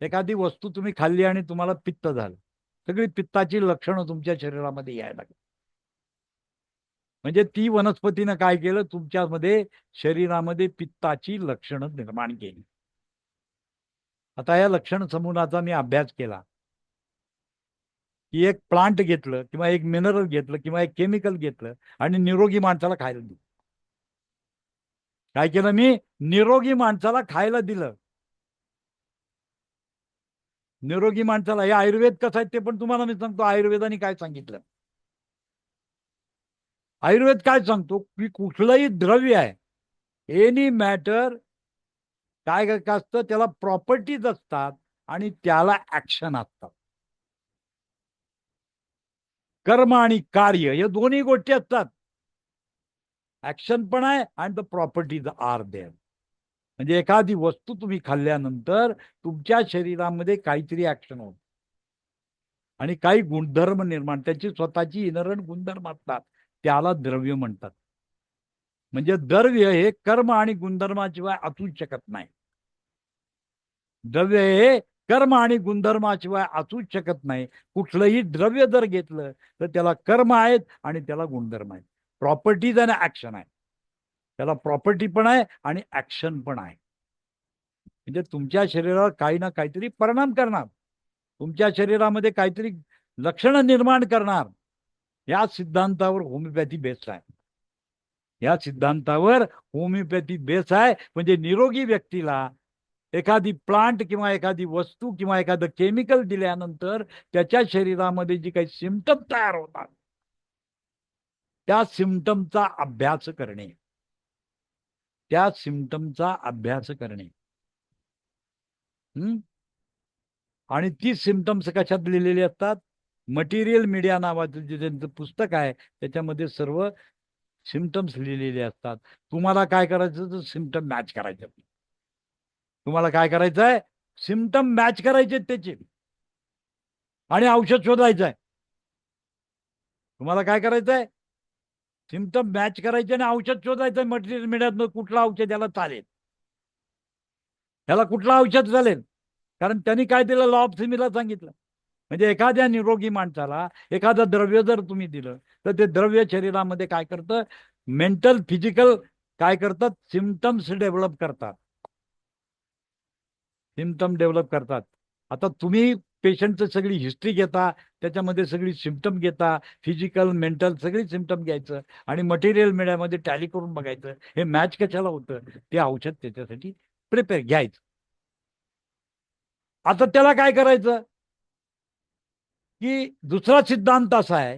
[SPEAKER 1] एखादी वस्तू तुम्ही खाल्ली आणि तुम्हाला पित्त झालं. सगळी पित्ताची लक्षणं तुमच्या शरीरामध्ये यायला लागली. म्हणजे ती वनस्पतीनं काय केलं, तुमच्यामध्ये शरीरामध्ये पित्ताची लक्षणं निर्माण केली. आता या लक्षण समूहाचा मी अभ्यास केला की एक प्लांट घेतलं किंवा एक मिनरल घेतलं किंवा एक केमिकल घेतलं आणि निरोगी माणसाला खायला दिलं. काय केलं मी? निरोगी माणसाला खायला दिलं. निरोगी माणसाला, हे आयुर्वेद कसं आहे ते पण तुम्हाला मी सांगतो. आयुर्वेदाने काय सांगितलं? आयुर्वेद काय सांगतो की कुठलंही द्रव्य आहे, एनी मॅटर, काय असतं त्याला प्रॉपर्टीज असतात आणि त्याला ऍक्शन असतात. कर्म आणि कार्य हे दोन्ही गोष्टी असतात. ऍक्शन पण आहे आणि द प्रॉपर्टीज आर देअर. म्हणजे एखादी वस्तू तुम्ही खाल्ल्यानंतर तुमच्या शरीरामध्ये काहीतरी ऍक्शन होत आणि काही गुणधर्म निर्माण, त्याची स्वतःची इनरंट गुणधर्म असतात, त्याला द्रव्य म्हणतात. म्हणजे द्रव्य हे कर्म आणि गुणधर्माशिवाय असूच शकत नाही. द्रव्य हे कर्म आणि गुणधर्माशिवाय असूच शकत नाही. कुठलंही द्रव्य जर घेतलं तर त्याला कर्म आहेत आणि त्याला गुणधर्म आहेत. प्रॉपर्टीज आणि ऍक्शन आहे. त्याला प्रॉपर्टी पण आहे आणि ऍक्शन पण आहे. म्हणजे तुमच्या शरीरावर काही ना काहीतरी परिणाम करणार, तुमच्या शरीरामध्ये काहीतरी लक्षणं निर्माण करणार. या सिद्धांतावर होमिओपॅथी बेस्ड आहे. या सिद्धांतावर होमिओपॅथी बेस आहे. म्हणजे निरोगी व्यक्तीला एखादी प्लांट किंवा एखादी वस्तू किंवा एखादं केमिकल दिल्यानंतर त्याच्या शरीरामध्ये जी काही सिम्पटम तयार होतात, त्या सिम्पटमचा अभ्यास करणे. त्या सिम्पटमचा अभ्यास करणे. आणि ती सिम्पटम्स कशात लिहिलेली असतात? मटेरियल मीडिया नावाचं जे त्यांचं पुस्तक आहे त्याच्यामध्ये सर्व सिम्पटम्स लिहिलेले असतात. तुम्हाला काय करायचं तर सिम्पटम मॅच करायचे. तुम्हाला काय करायचं आहे? सिम्पटम मॅच करायचे त्याचे आणि औषध शोधायचं आहे. तुम्हाला काय करायचं आहे? सिम्पटम मॅच करायचे आणि औषध शोधायचं. मटेरियल मीडियात कुठलं औषध याला चालेल, याला कुठलं औषध चालेल, कारण त्यांनी काय दिलं? लॉ ऑफ सिमीला सांगितलं. म्हणजे एखाद्या निरोगी माणसाला एखादं द्रव्य जर तुम्ही दिलं तर ते द्रव्य शरीरामध्ये काय करतं? मेंटल फिजिकल काय करतात? सिम्पटम्स डेव्हलप करतात. सिम्पटम डेव्हलप करतात. आता तुम्ही पेशंटचं सगळी हिस्ट्री घेता, त्याच्यामध्ये सगळी सिम्पटम घेता, फिजिकल मेंटल सगळी सिम्पटम घ्यायचं आणि मटेरियल मीडियामध्ये टॅली करून बघायचं हे मॅच कशाला होतं, ते औषध त्याच्यासाठी प्रिपेअर घ्यायचं. आता त्याला काय करायचं की दुसरा सिद्धांत असा आहे,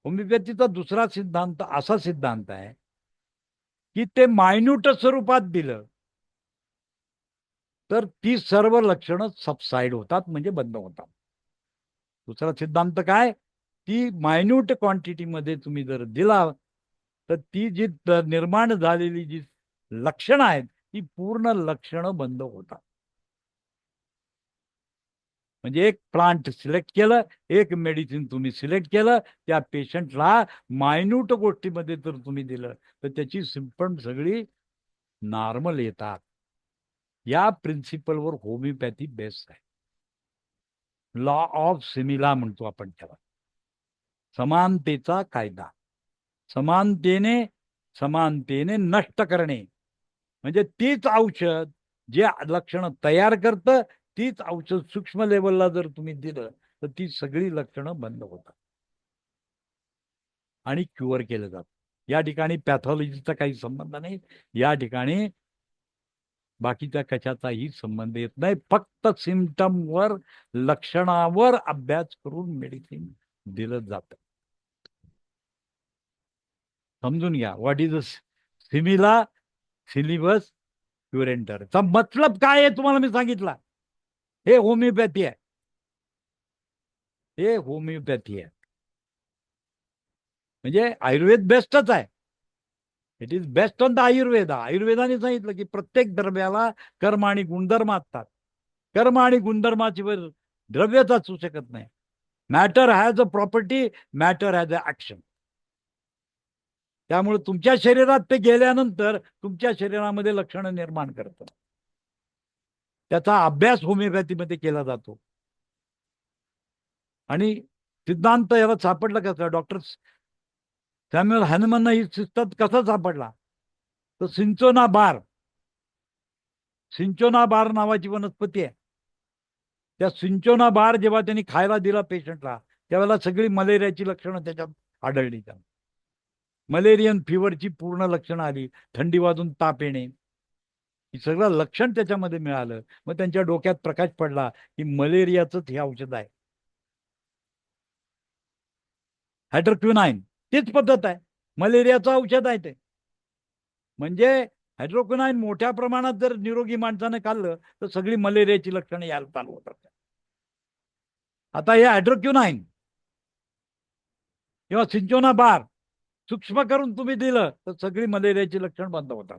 [SPEAKER 1] होमिओपॅथीचा दुसरा सिद्धांत असा सिद्धांत आहे की ते मायन्यूट स्वरूपात दिलं तर ती सर्व लक्षणं सबसाईड होतात, म्हणजे बंद होतात. दुसरा सिद्धांत काय? ती मायन्यूट क्वांटिटीमध्ये तुम्ही जर दिला तर ती जी निर्माण झालेली जी लक्षणं आहेत ती पूर्ण लक्षणं बंद होतात. म्हणजे एक प्लांट सिलेक्ट केलं, एक मेडिसिन तुम्ही सिलेक्ट केलं, त्या पेशंटला मायन्यूट गोष्टीमध्ये जर तुम्ही दिलं तर त्याची सिम्पटम सगळी नॉर्मल येतात. या प्रिन्सिपलवर होमिओपॅथी बेस्ड आहे. लॉ ऑफ सिमिला म्हणतो आपण त्याला. समानतेचा कायदा. समानतेने समानतेने नष्ट करणे. म्हणजे तीच औषध जे लक्षणं तयार करतं तीच औषध सूक्ष्म लेवलला जर तुम्ही दिलं तर ती सगळी लक्षणं बंद होतात आणि क्युअर केलं जातं. या ठिकाणी पॅथॉलॉजीचा काही संबंध नाही. या ठिकाणी बाकीच्या कशाचाही संबंध येत नाही. फक्त सिम्पटमवर, लक्षणावर अभ्यास करून मेडिसिन दिलं जातं. समजून घ्या. व्हॉट इज सिमिला सिलिबस क्युरेंटरचा मतलब काय आहे तुम्हाला मी सांगितलं. हे होमिओपॅथी आहे. हे होमिओपॅथी आहे. म्हणजे आयुर्वेद बेस्टच आहे. It is best on the Ayurveda. आयुर्वेदाने सांगितलं की प्रत्येक द्रव्याला कर्म आणि गुणधर्म असतात. कर्म आणि गुणधर्माशिवाय द्रव्यच असू शकत नाही. Matter has a property, matter has a action. त्यामुळे तुमच्या शरीरात ते गेल्यानंतर तुमच्या शरीरामध्ये लक्षणं निर्माण करतं. त्याचा अभ्यास होमिओपॅथीमध्ये केला जातो. आणि सिद्धांत याला सापडला कसा? डॉक्टर सॅम्युअल हॅनमन ही सिद्धांत कसा सापडला? तर सिंचोना बार नावाची वनस्पती आहे. त्या सिंचोना बार जेव्हा त्यांनी खायला दिला पेशंटला, त्यावेळेला सगळी मलेरियाची लक्षणं त्याच्यात आढळली. त्यांना मलेरियन फिवरची पूर्ण लक्षणं आली. थंडी वाजून ताप येणे, ही सगळं लक्षण त्याच्यामध्ये मिळालं. मग त्यांच्या डोक्यात प्रकाश पडला की मलेरियाचंच हे औषध आहे. हायड्रोक्विनाइन तीच पद्धत आहे, मलेरियाचं औषध आहे ते. म्हणजे हायड्रोक्विनाइन मोठ्या प्रमाणात जर निरोगी माणसाने खाल्लं तर सगळी मलेरियाची लक्षणं यायला चालू होतात. आता हे हायड्रोक्विनाइन किंवा सिंचोना बार सूक्ष्म करून तुम्ही दिलं तर सगळी मलेरियाची लक्षण बंद होतात.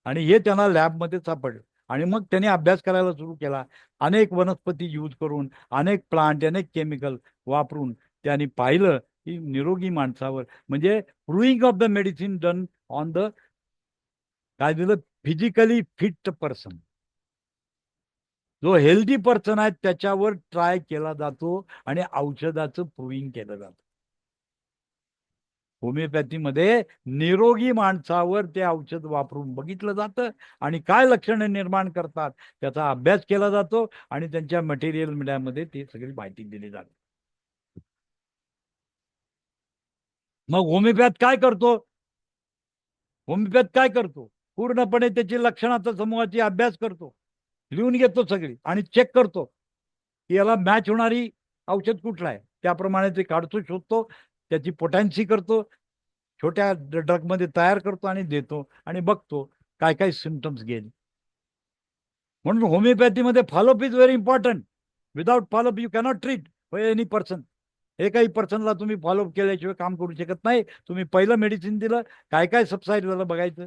[SPEAKER 1] आणि हे त्यांना लॅबमध्ये सापडलं. आणि मग त्यांनी अभ्यास करायला सुरू केला. अनेक वनस्पती यूज करून, अनेक प्लांट, अनेक केमिकल वापरून त्यांनी पाहिलं की निरोगी माणसावर, म्हणजे proving of the medicine done on the काय दिलं, फिजिकली फिट पर्सन. जो हेल्दी पर्सन आहे त्याच्यावर ट्राय केला जातो आणि औषधाचं प्रूव्हिंग केलं जातं. होमिओपॅथीमध्ये निरोगी माणसावर ते औषध वापरून बघितलं जातं आणि काय लक्षणे निर्माण करतात त्याचा अभ्यास केला जातो आणि त्यांच्या मटेरियल मीडियामध्ये ती सगळी माहिती दिली जाते. मग होमिओपॅथ काय करतो? पूर्णपणे त्याची लक्षणाचा समूहाची अभ्यास करतो, लिहून घेतो सगळी आणि चेक करतो की याला मॅच होणारी औषध कुठलं आहे. त्याप्रमाणे ते काढतो, शोधतो, त्याची पोटॅन्सी करतो, छोट्या ड्रगमध्ये तयार करतो आणि देतो आणि बघतो काय काय सिम्पटम्स गेले. म्हणून होमिओपॅथीमध्ये follow up is very important. Without follow up you cannot treat any person. एकाही पर्सनला तुम्ही फॉलोअप केल्याशिवाय काम करू शकत नाही. तुम्ही पहिलं मेडिसिन दिलं, काय काय सबसाईड झालं बघायचं,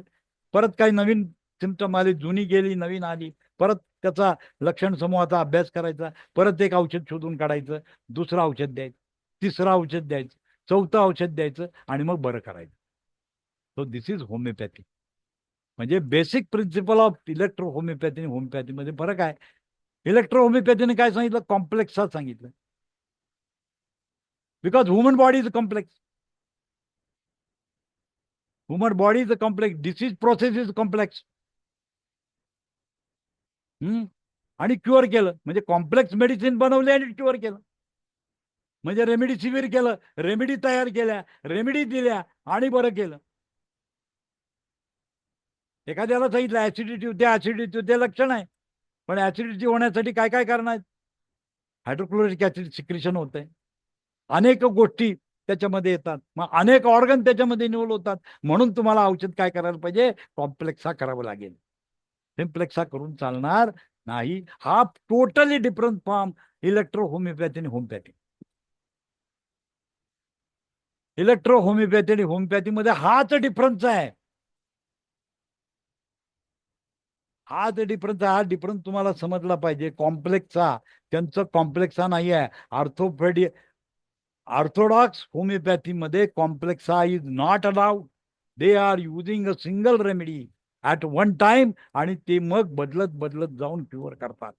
[SPEAKER 1] परत काही नवीन सिम्पटम आली, जुनी गेली, नवीन आली, परत त्याचा लक्षण समूहाचा अभ्यास करायचा, परत एक औषध शोधून काढायचं, दुसरं औषध द्यायचं, तिसरं औषध द्यायचं, चौथं औषध द्यायचं आणि मग बरं करायचं. So this is homeopathy. म्हणजे basic principle of electro homeopathy आणि होमिओपॅथीमध्ये फरक आहे. इलेक्ट्रो होमिओपॅथीने काय सांगितलं? कॉम्प्लेक्स सांगितलं. Because human body is complex. Human body is a complex. Disease process is complex. आणि क्युअर केलं म्हणजे कॉम्प्लेक्स मेडिसिन बनवले आणि क्युअर केलं. म्हणजे रेमेडिसिव्हिर केलं, रेमेडी तयार केल्या, रेमेडी दिल्या आणि बरं केलं. एखाद्याला सांगितलं ऍसिडिटी होते, ऍसिडिटी होते, लक्षण आहे, पण ऍसिडिटी होण्यासाठी काय काय कारण आहेत? हायड्रोक्लोरिक ऍसिड सिक्रेशन होतंय, अनेक गोष्टी त्याच्यामध्ये येतात, मग अनेक ऑर्गन त्याच्यामध्ये इन्व्हॉल्व होतात. म्हणून तुम्हाला औषध काय करायला पाहिजे? कॉम्प्लेक्सा करावं लागेल. सिम्प्लेक्सा करून चालणार नाही. हा totally different form electro homeopathy आणि होमिओपॅथी. इलेक्ट्रो होमिओपॅथी आणि होमिओपॅथीमध्ये हाच डिफरन्स आहे. हा डिफरन्स आहे. हा डिफरन्स तुम्हाला समजला पाहिजे. कॉम्प्लेक्सा त्यांचं कॉम्प्लेक्सा नाही आहे. ऑर्थोडॉक्स होमिओपॅथीमध्ये complexa is not allowed. They are using a single remedy at one time आणि ते मग बदलत बदलत जाऊन क्युअर करतात.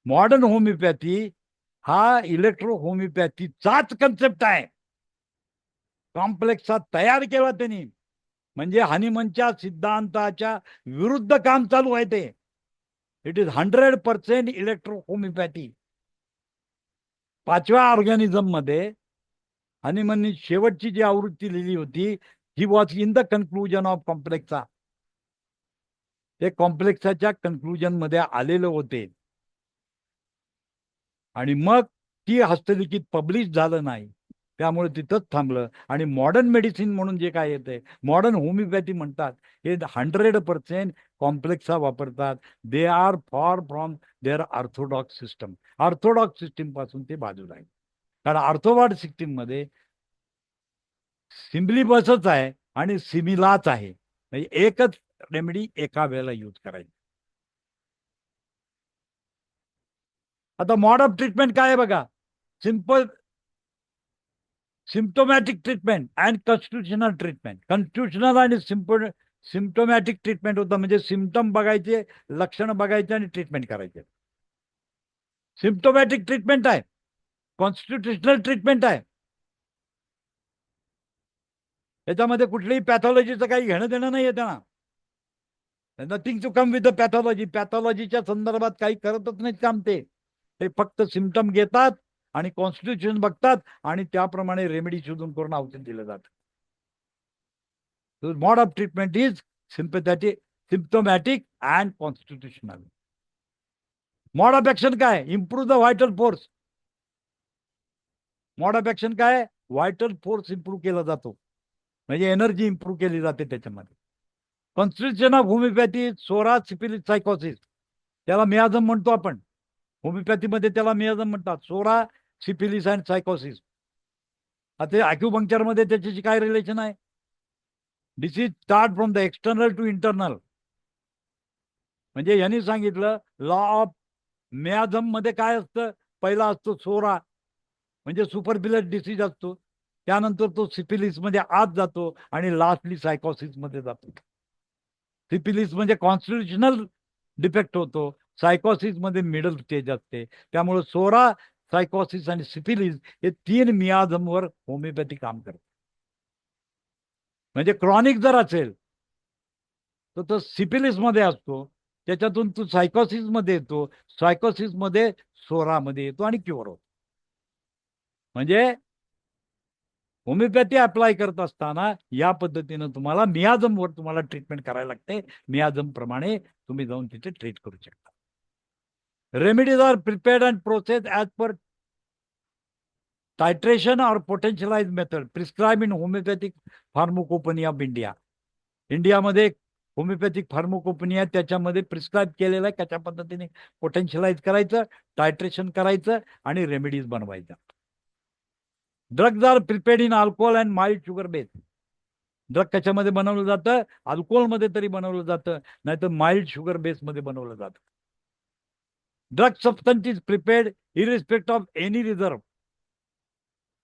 [SPEAKER 1] मॉडर्न होमिओपॅथी हा इलेक्ट्रो होमिओपॅथीचाच कन्सेप्ट आहे. कॉम्प्लेक्सा तयार केला त्यांनी, म्हणजे हनीमनच्या सिद्धांताच्या विरुद्ध काम चालू आहे ते. It is 100% electro homeopathy. 5व्या ऑर्गॅनिझम मध्ये हनीमननी शेवटची जी आवृत्ती लिहिली होती, he was in the conclusion of complexa. ते कॉम्प्लेक्साच्या कन्क्लुजन मध्ये आलेले होते आणि मग ती हस्तलिखित पब्लिश झालं नाही, त्यामुळे तिथंच थांबलं. आणि मॉडर्न मेडिसिन म्हणून जे काय येतंय, मॉडर्न होमिओपॅथी म्हणतात, हे 100% कॉम्प्लेक्सा वापरतात. They are for from their orthodox system. Orthodox system पासून ते बाजूला आहे. कारण ऑर्थोडॉक्स सिस्टीम मध्ये सिम्बलीबसच आहे आणि सिमिलाच आहे, म्हणजे एकच रेमेडी एका वेळेला यूज करायची. आता मॉड ऑफ ट्रीटमेंट काय आहे बघा. Symptomatic treatment and constitutional treatment. Constitutional आणि सिम्प्टोमॅटिक ट्रीटमेंट होतं, म्हणजे सिम्प्टम बघायचे, लक्षणं बघायचे आणि ट्रीटमेंट करायचे. सिम्प्टोमॅटिक ट्रीटमेंट आहे, कॉन्स्टिट्युशनल ट्रीटमेंट आहे. त्याच्यामध्ये कुठलीही पॅथॉलॉजीचं काही घेणं देणं नाहीये त्यांना. Nothing to come with the pathology. पॅथॉलॉजीच्या संदर्भात काही करतच नाहीत काम ते फक्त सिम्प्टम घेतात आणि कॉन्स्टिट्यूशन बघतात आणि त्याप्रमाणे रेमेडी शोधून करून औषध दिलं जातं. Mode of treatment is symptomatic and constitutional. Mode of action काय? Improve the vital force. Mode of action काय? व्हायटल फोर्स इम्प्रूव्ह केला जातो, म्हणजे एनर्जी इम्प्रूव्ह केली जाते त्याच्यामध्ये. Constitution of homeopathy, psora, syphilis, sycosis, त्याला मियाझम म्हणतो आपण. होमिओपॅथीमध्ये त्याला मियाझम म्हणतात. Psora, syphilis and sycosis. आता ॲक्युपंक्चर मध्ये त्याच्याशी काय रिलेशन आहे? Disease start from the external to internal. म्हणजे यांनी सांगितलं लॉ ऑफ मियाझम मध्ये काय असतं? पहिला असतो सोरा, म्हणजे सुपरफिलस डिसीज असतो. त्यानंतर तो सिफिलिस मध्ये आत जातो आणि लास्टली सायकोसिस मध्ये जातो. सिफिलिस म्हणजे कॉन्स्टिट्युशनल डिफेक्ट होतो, सायकोसिस मध्ये मिडल स्टेज असते. त्यामुळे सोरा, सायकोसिस आणि सिफिलिस हे 3 मियाझमवर होमिओपॅथी काम करते. म्हणजे क्रॉनिक जर असेल तर तो सिफिलिस मध्ये असतो, त्याच्यातून तो सायकोसिस मध्ये येतो, सायकोसिस मध्ये सोरामध्ये येतो आणि क्युअर होतो. म्हणजे होमिओपॅथी अप्लाय करत असताना या पद्धतीनं तुम्हाला मियाझमवर तुम्हाला ट्रीटमेंट करायला लागते. मियाझम प्रमाणे तुम्ही जाऊन तिथे ट्रीट करू शकता. Remedies are prepared and process as per titration or potentialized method prescribed in homeopathic pharmacopony of India. इंडियामध्ये होमिओपॅथिक फार्मोकोपनी आहे, त्याच्यामध्ये प्रिस्क्राईब केलेलं आहे कशा पद्धतीने पोटेन्शियलाइज करायचं, टायट्रेशन करायचं आणि रेमेडीज बनवायच्या. Drugs are prepared in alcohol and mild sugar base. Drug कशामध्ये बनवलं जातं? अल्कोहोलमध्ये तरी बनवलं जातं, नाहीतर माइल्ड शुगर बेसमध्ये बनवलं जातं. Drug substance is prepared इरिस्पेक्ट of any reserve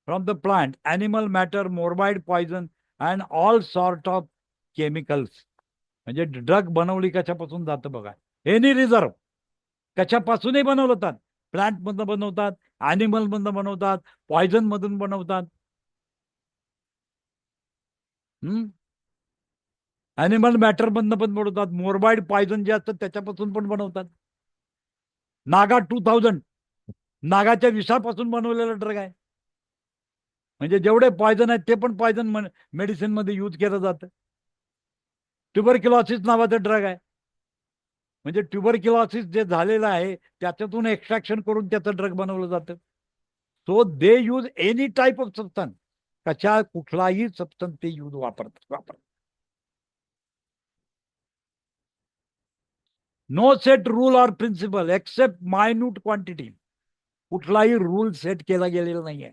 [SPEAKER 1] from the plant, animal matter, morbid poison and all sort of chemicals. म्हणजे ड्रग बनवली कशापासून जातं बघा. एनी रिझर्व कशापासूनही बनवतात. प्लांट मधून बनवतात, अॅनिमल मधून बनवतात, पॉयझन मधून बनवतात. अॅनिमल मॅटर मधून पण बनवतात. मोर्बाइड पॉयझन जे असतं त्याच्यापासून पण बनवतात. नागा 2000 नागाच्या विषापासून बनवलेला ड्रग आहे. म्हणजे जेवढे पॉयझन आहेत ते पण पॉयझन मेडिसिन मध्ये यूज केलं जातं. ट्युबरक्युलोसिस नावाचा ड्रग आहे, म्हणजे ट्युबरक्युलोसिस जे झालेलं आहे त्याच्यातून एक्स्ट्रॅक्शन करून त्याचं ड्रग बनवलं जातं. So they use any type of substance. कशा कुठलाही सबस्टन्स ते यूज वापरतात. No set rule or principle except minute quantity. कुठलाही रूल सेट केला गेलेला नाहीये.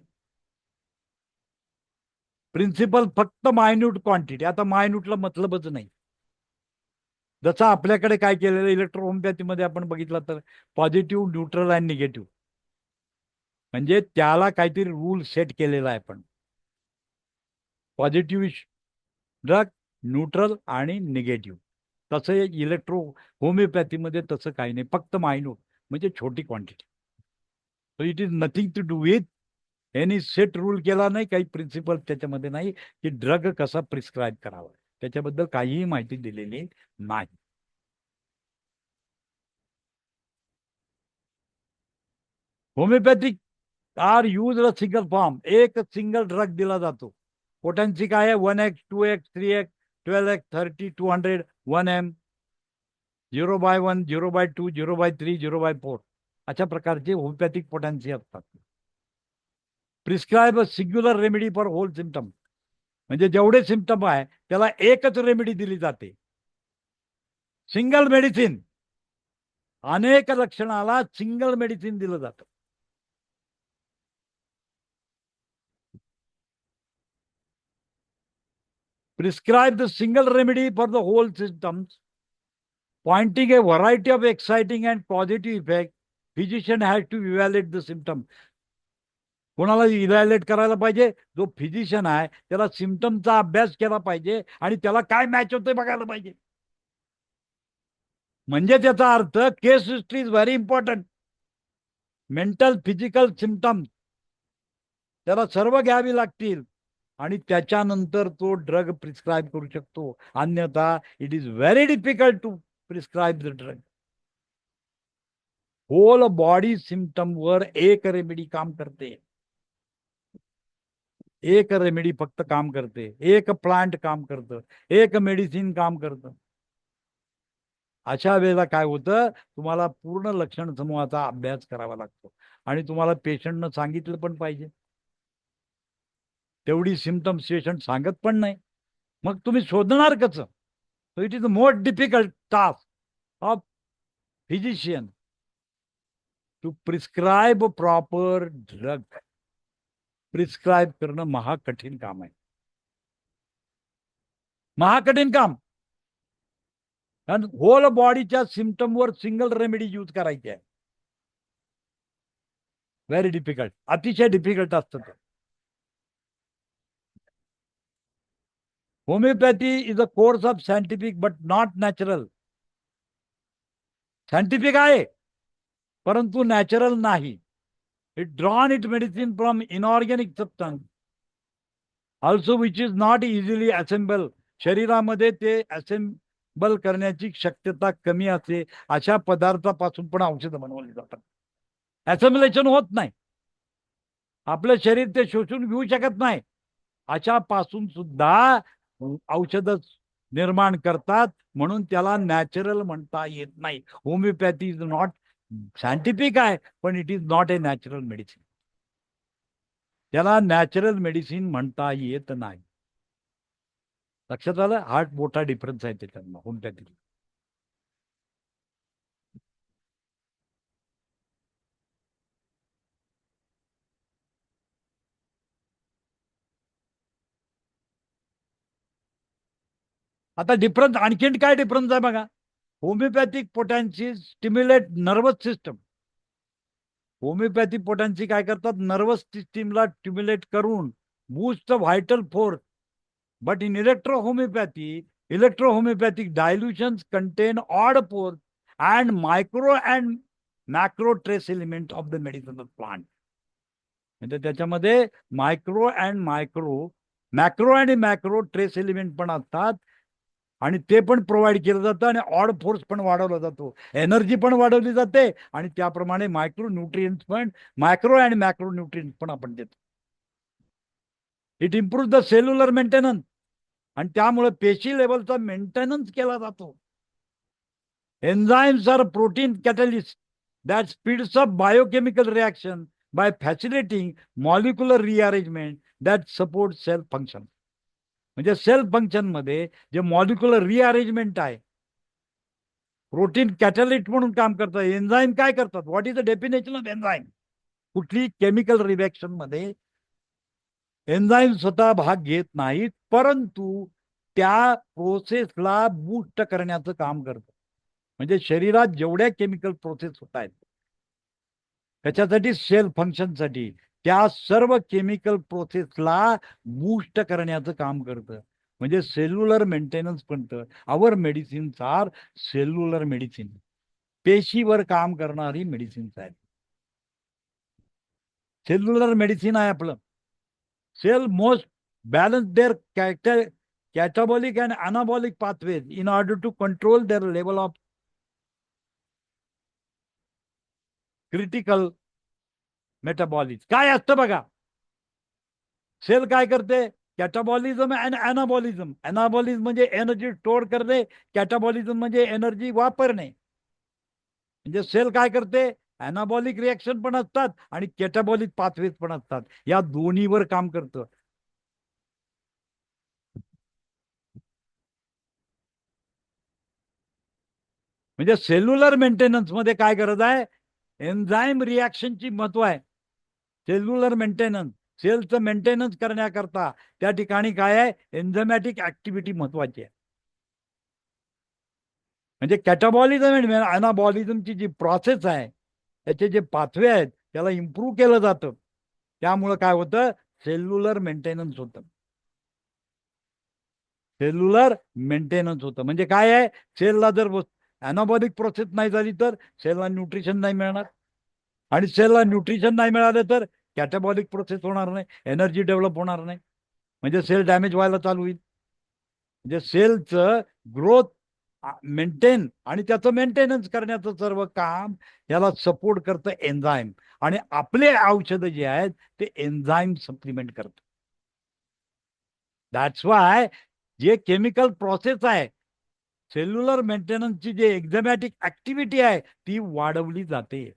[SPEAKER 1] प्रिन्सिपल फक्त मायन्यूट क्वांटिटी. आता मायन्यूटला मतलबच नाही. जसं आपल्याकडे काय केलेलं इलेक्ट्रोहोमिओपॅथीमध्ये आपण बघितलं तर पॉझिटिव्ह, न्यूट्रल आणि निगेटिव्ह, म्हणजे त्याला काहीतरी रूल सेट केलेला आहे. पण पॉझिटिव्ह ड्रग, न्यूट्रल आणि निगेटिव्ह. तसं इलेक्ट्रो होमिओपॅथीमध्ये तसं काही नाही, फक्त मायन्यूट म्हणजे छोटी quantity. So it is nothing to do with any set rule केला नाही, काही प्रिन्सिपल त्याच्यामध्ये नाही की ड्रग कसा प्रिस्क्राईब करावा, त्याच्याबद्दल काहीही माहिती दिलेली नाही. Homeopathic are use a single form. एक सिंगल ड्रग दिला जातो. पोटेन्सी काय आहे? 1x, 2x, 3x, 12x, 30, 200, 1m, 0/1, 0/2, 0/3, 0/4 अशा प्रकारचे होमिओपॅथिक पोटेन्सी असतात. Prescribe a singular remedy for whole symptom. म्हणजे जेवढे सिम्पटम आहे त्याला एकच रेमेडी दिली जाते. Single medicine. अनेक लक्षणाला सिंगल मेडिसिन दिलं जातं. Prescribe the single remedy for the whole symptoms, pointing a variety of exciting and positive effect. Physician has to evaluate the symptom. कोणाला इव्हॅल्युएट करायला पाहिजे? जो फिजिशियन आहे त्याला सिम्पटमचा अभ्यास केला पाहिजे आणि त्याला काय मॅच होतंय बघायला पाहिजे. म्हणजे त्याचा अर्थ case history is very important. Mental physical symptoms त्याला सर्व घ्यावी लागतील आणि त्याच्यानंतर तो ड्रग प्रिस्क्राईब करू शकतो. अन्यथा it is very difficult to prescribe the drug. Whole body symptom वर एक रेमेडी काम करते. एक रेमेडी फक्त काम करते. एक प्लांट काम करतं. एक मेडिसिन काम करतं. अशा वेळेला काय होतं, तुम्हाला पूर्ण लक्षण समूहाचा अभ्यास करावा लागतो आणि तुम्हाला पेशंटनं सांगितलं पण पाहिजे. तेवढी सिम्पटम्स पेशंट सांगत पण नाही. मग तुम्ही शोधणार कसं? So it is the most difficult task of physician to prescribe proper drug. Prescribe करणं महाकठीण काम आहे. महाकठीण काम. कारण होल बॉडीच्या सिम्पटमवर सिंगल रेमेडी यूज करायची आहे. Very difficult. अतिशय डिफिकल्ट असतं ते. Homeopathy is a course of scientific but not natural. Scientific आहे परंतु नॅचरल नाही. It drawn it medicine from inorganic substance also which is not easily assemble. शरीरामध्ये ते असेंबल करण्याची शक्यता कमी असते. अशा पदार्थापासून पण औषधं बनवली जातात. असेंबलेशन होत नाही. आपलं शरीर ते शोषून घेऊ शकत नाही. अशा पासून सुद्धा औषध निर्माण करतात. म्हणून त्याला नॅचरल म्हणता येत नाही. होमिओपॅथी इज नॉट सायंटिफिक आहे पण it is not A natural medicine. त्याला नॅचरल मेडिसिन म्हणता येत नाही. लक्षात आलं? हा मोठा डिफरन्स आहे त्याच्यात होमिओपॅथी. आता डिफरन्स आणखीन काय डिफरन्स आहे बघा. Homeopathic potency stimulate nervous system. Homeopathic potency काय करतात? नर्वस सिस्टीमला स्टिम्युलेट करून boost the vital force. But in electrohomeopathic dilutions contain odd force and micro and macro trace element of the medicinal plant. म्हणजे त्याच्यामध्ये micro and macro आणि macro trace element पण असतात आणि ते पण प्रोव्हाइड केलं जातं आणि ऑड फोर्स पण वाढवला जातो. एनर्जी पण वाढवली जाते आणि त्याप्रमाणे मायक्रो न्यूट्रिएंट्स पण मायक्रो अँड मॅक्रो न्यूट्रिएंट्स पण आपण देतो. It improve the cellular maintenance आणि त्यामुळे पेशी लेवलचा मेंटेनन्स केला जातो. Enzymes are protein catalysts that speeds up biochemical reaction by facilitating molecular rearrangement that support cell function. म्हणजे सेल फंक्शन मध्ये जे मॉलिक्युलर रिअरेंजमेंट आहे, प्रोटीन कॅटलिस्ट म्हणून काम करतात. एन्झाईम काय करतात? What is the definition of enzyme? कुठली केमिकल रिएक्शन मध्ये एन्झाईम स्वतः भाग घेत नाहीत परंतु त्या प्रोसेसला बूस्ट करण्याचं काम करतात. म्हणजे शरीरात जेवढ्या केमिकल प्रोसेस होत आहेत त्याच्यासाठी सेल फंक्शनसाठी त्या सर्व केमिकल प्रोसेसला बूस्ट करण्याचं काम करतं. म्हणजे सेल्युलर मेंटेनन्स म्हणतं. Our medicines are cellular medicine. पेशीवर काम करणारी मेडिसिन्स आहेत. सेल्युलर मेडिसिन आहे आपलं. Cell most balance their catabolic and anabolic pathways in order to control their level of critical metabolism. काय असतं बघा, सेल काय करते? कॅटाबॉलिझम अँड अनाबॉलिझम. अनाबॉलिझम म्हणजे एनर्जी स्टोअर करणे, कॅटाबॉलिझम म्हणजे एनर्जी वापरणे. म्हणजे सेल काय करते? अनाबॉलिक रिएक्शन पण असतात आणि कॅटाबॉलिक पाथवेज पण असतात. या दोन्हीवर काम करतं. म्हणजे सेल्युलर मेंटेनन्स मध्ये काय गरज आहे? एन्झाईम रिॲक्शनची महत्व आहे. सेल्युलर मेंटेनन्स, सेलचं मेंटेनन्स करण्याकरता त्या ठिकाणी काय आहे? एन्झामॅटिक ऍक्टिव्हिटी महत्वाची आहे. म्हणजे कॅटाबॉलिझम आणि अनाबॉलिझमची जी प्रोसेस आहे त्याचे जे पाथवे आहेत त्याला इम्प्रूव्ह केलं जातं. त्यामुळं काय होतं, सेल्युलर मेंटेनन्स होतं. सेल्युलर मेंटेनन्स होतं म्हणजे काय आहे, सेलला जर अॅनाबॉलिक प्रोसेस नाही झाली तर सेलला न्यूट्रिशन नाही मिळणार, आणि सेलला न्यूट्रिशन नाही मिळालं तर कॅटाबॉलिक प्रोसेस होणार नाही, एनर्जी डेव्हलप होणार नाही, म्हणजे सेल डॅमेज व्हायला चालू होईल. म्हणजे सेलचं ग्रोथ मेंटेन आणि त्याचं मेंटेनन्स करण्याचं सर्व काम याला सपोर्ट करतं एन्झाईम, आणि आपले औषधं जे आहेत ते एन्झाईम सप्लिमेंट करतं. दॅट्स वाय जे केमिकल प्रोसेस आहे, सेल्युलर मेंटेनन्सची जे एक्झॅमॅटिक ऍक्टिव्हिटी आहे ती वाढवली जाते.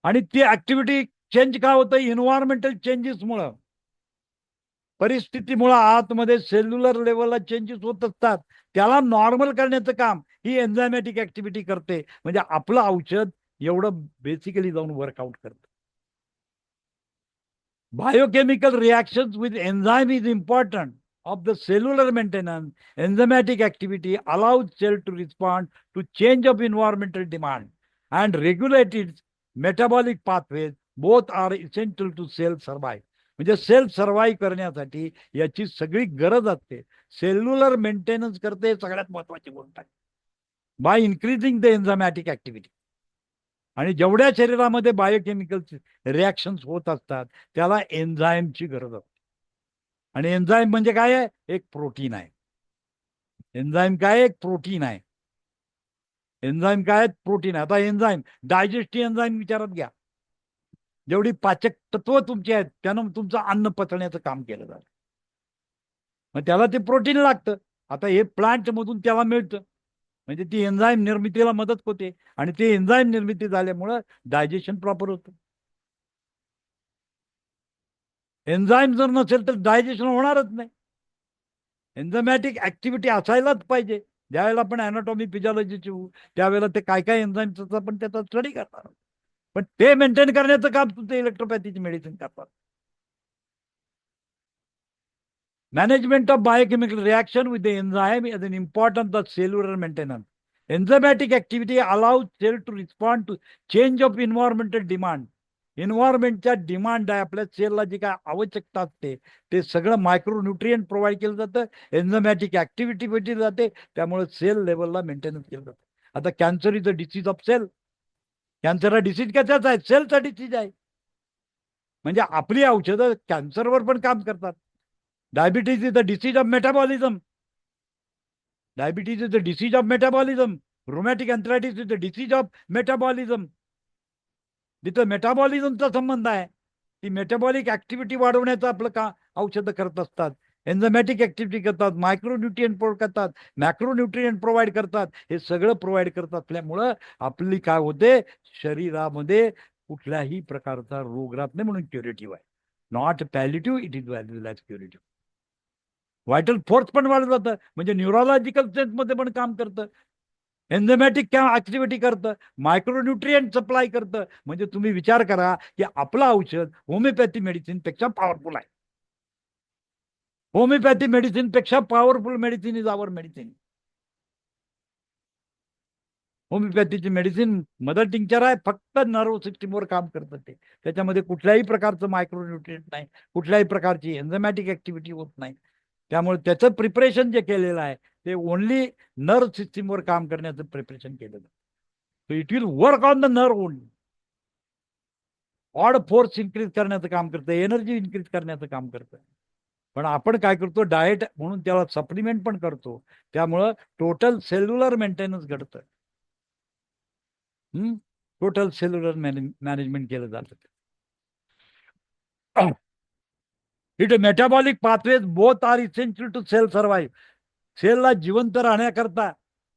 [SPEAKER 1] आणि ती ऍक्टिव्हिटी चेंज का होतं, इन्व्हायरमेंटल चेंजेसमुळं, परिस्थितीमुळे आतमध्ये सेल्युलर लेवलला चेंजेस होत असतात. त्याला नॉर्मल करण्याचं काम ही एन्झायमॅटिक ऍक्टिव्हिटी करते. म्हणजे आपलं औषध एवढं बेसिकली जाऊन वर्कआउट करतं. Biochemical reactions with enzyme is important of the cellular maintenance. Enzymatic activity allows cell to respond to change of environmental demand and regulate its metabolic pathways. Both are essential to cell survive. म्हणजे sale survive करण्यासाठी याची सगळी गरज असते. Cellular maintenance करते सगळ्यात महत्वाची गोष्ट आहे, बाय इन्क्रीजिंग द एन्झामॅटिक ऍक्टिव्हिटी. आणि जेवढ्या शरीरामध्ये बायोकेमिकल रिॲक्शन्स होत असतात त्याला एन्झाईमची गरज असते. आणि एन्झाईम म्हणजे काय आहे, एक प्रोटीन आहे. एन्झाईम काय, एक प्रोटीन आहे. एन्झाईम काय, प्रोटीन आहे. आता एन्झाईम, डायजेस्टिव्ह एन्झाईम विचारात घ्या. जेवढी पाचक तत्व तुमची आहेत त्यानं तुमचं अन्न पचण्याचं काम केलं जातं. मग त्याला ते प्रोटीन लागतं. आता हे प्लांट मधून त्याला मिळतं, म्हणजे ती एन्झाईम निर्मितीला मदत होते, आणि ते एन्झाईम निर्मिती झाल्यामुळं डायजेशन प्रॉपर होतं. एन्झाईम जर नसेल तर डायजेशन होणारच नाही. एन्झामॅटिक ऍक्टिव्हिटी असायलाच पाहिजे. ज्यावेळेला आपण अॅनाटॉमी फिजिओलॉजीची त्यावेळेला ते काय काय एन्झाईमचा आपण त्याचा स्टडी करणार, पण ते मेंटेन करण्याचं काम तुमचं इलेक्ट्रोपॅथीची मेडिसिन करतात. Management of biochemical reaction with the enzyme is an important of cellular maintenance. Enzymatic activity allows cell to respond to change of environmental demand. एन्व्हायरमेंटच्या डिमांड आहे, आपल्या सेलला जी काय आवश्यकता असते ते सगळं मायक्रोन्यूट्रियंट प्रोव्हाइड केलं जातं, एन्झामॅटिक ऍक्टिव्हिटी भेटली जाते, त्यामुळे सेल लेवलला मेंटेनन्स केलं जातं. आता cancer is a disease of cell. Cancer हा डिसीज कशाचा आहे, सेलचा डिसीज आहे. म्हणजे आपली औषधं कॅन्सरवर पण काम करतात. Diabetes is the disease of metabolism. Diabetes is the disease of metabolism. Rheumatic arthritis is the disease of metabolism. जिथं मेटाबॉलिझमचा संबंध आहे, ती मेटाबॉलिक ऍक्टिव्हिटी वाढवण्याचं आपलं का औषधं करत असतात. एन्झामॅटिक ऍक्टिव्हिटी करतात, मायक्रोन्यूट्रियंट प्रोव्हाइड करतात, मॅक्रोन्यूट्रियंट प्रोव्हाइड करतात. हे सगळं प्रोव्हाइड करत असल्यामुळं आपली काय होते, शरीरामध्ये कुठल्याही प्रकारचा रोग राहत नाही, म्हणून क्युरेटिव्ह आहे. Not palliative, it is value as curative. Vital force पण वाढत जातं, म्हणजे न्यूरोलॉजिकल सेन्समध्ये पण काम करतं. एन्झामॅटिक ऍक्टिव्हिटी करतं, मायक्रोन्यूट्रियंट सप्लाय करतं. म्हणजे तुम्ही विचार करा की आपलं औषध होमिओपॅथी मेडिसिन पेक्षा पॉवरफुल आहे. होमिओपॅथी मेडिसिन पेक्षा powerful medicine is our medicine. होमिओपॅथीची मेडिसिन मदर टिंक्चर आहे, फक्त नर्व सिस्टीमवर काम करतं ते. त्याच्यामध्ये कुठल्याही प्रकारचं मायक्रोन्यूट्रियंट नाही, कुठल्याही प्रकारची एन्झामॅटिक ऍक्टिव्हिटी होत नाही. त्यामुळे त्याचं प्रिपरेशन जे केलेलं आहे ते ओनली नर्व सिस्टीमवर काम करण्याचं प्रिपरेशन केलेलं आहे. So it will work on the nerve only. Odd force increase करण्याचं काम करतं, एनर्जी इन्क्रीज करण्याचं काम करतं. पण आपण काय करतो, डाएट म्हणून त्याला सप्लिमेंट पण करतो, त्यामुळं टोटल सेल्युलर मेंटेनन्स घडतं. टोटल सेल्युलर मॅनेजमेंट केलं जातं. It metabolic pathways both are essential to cell survive. सेलला जिवंत राहण्याकरता,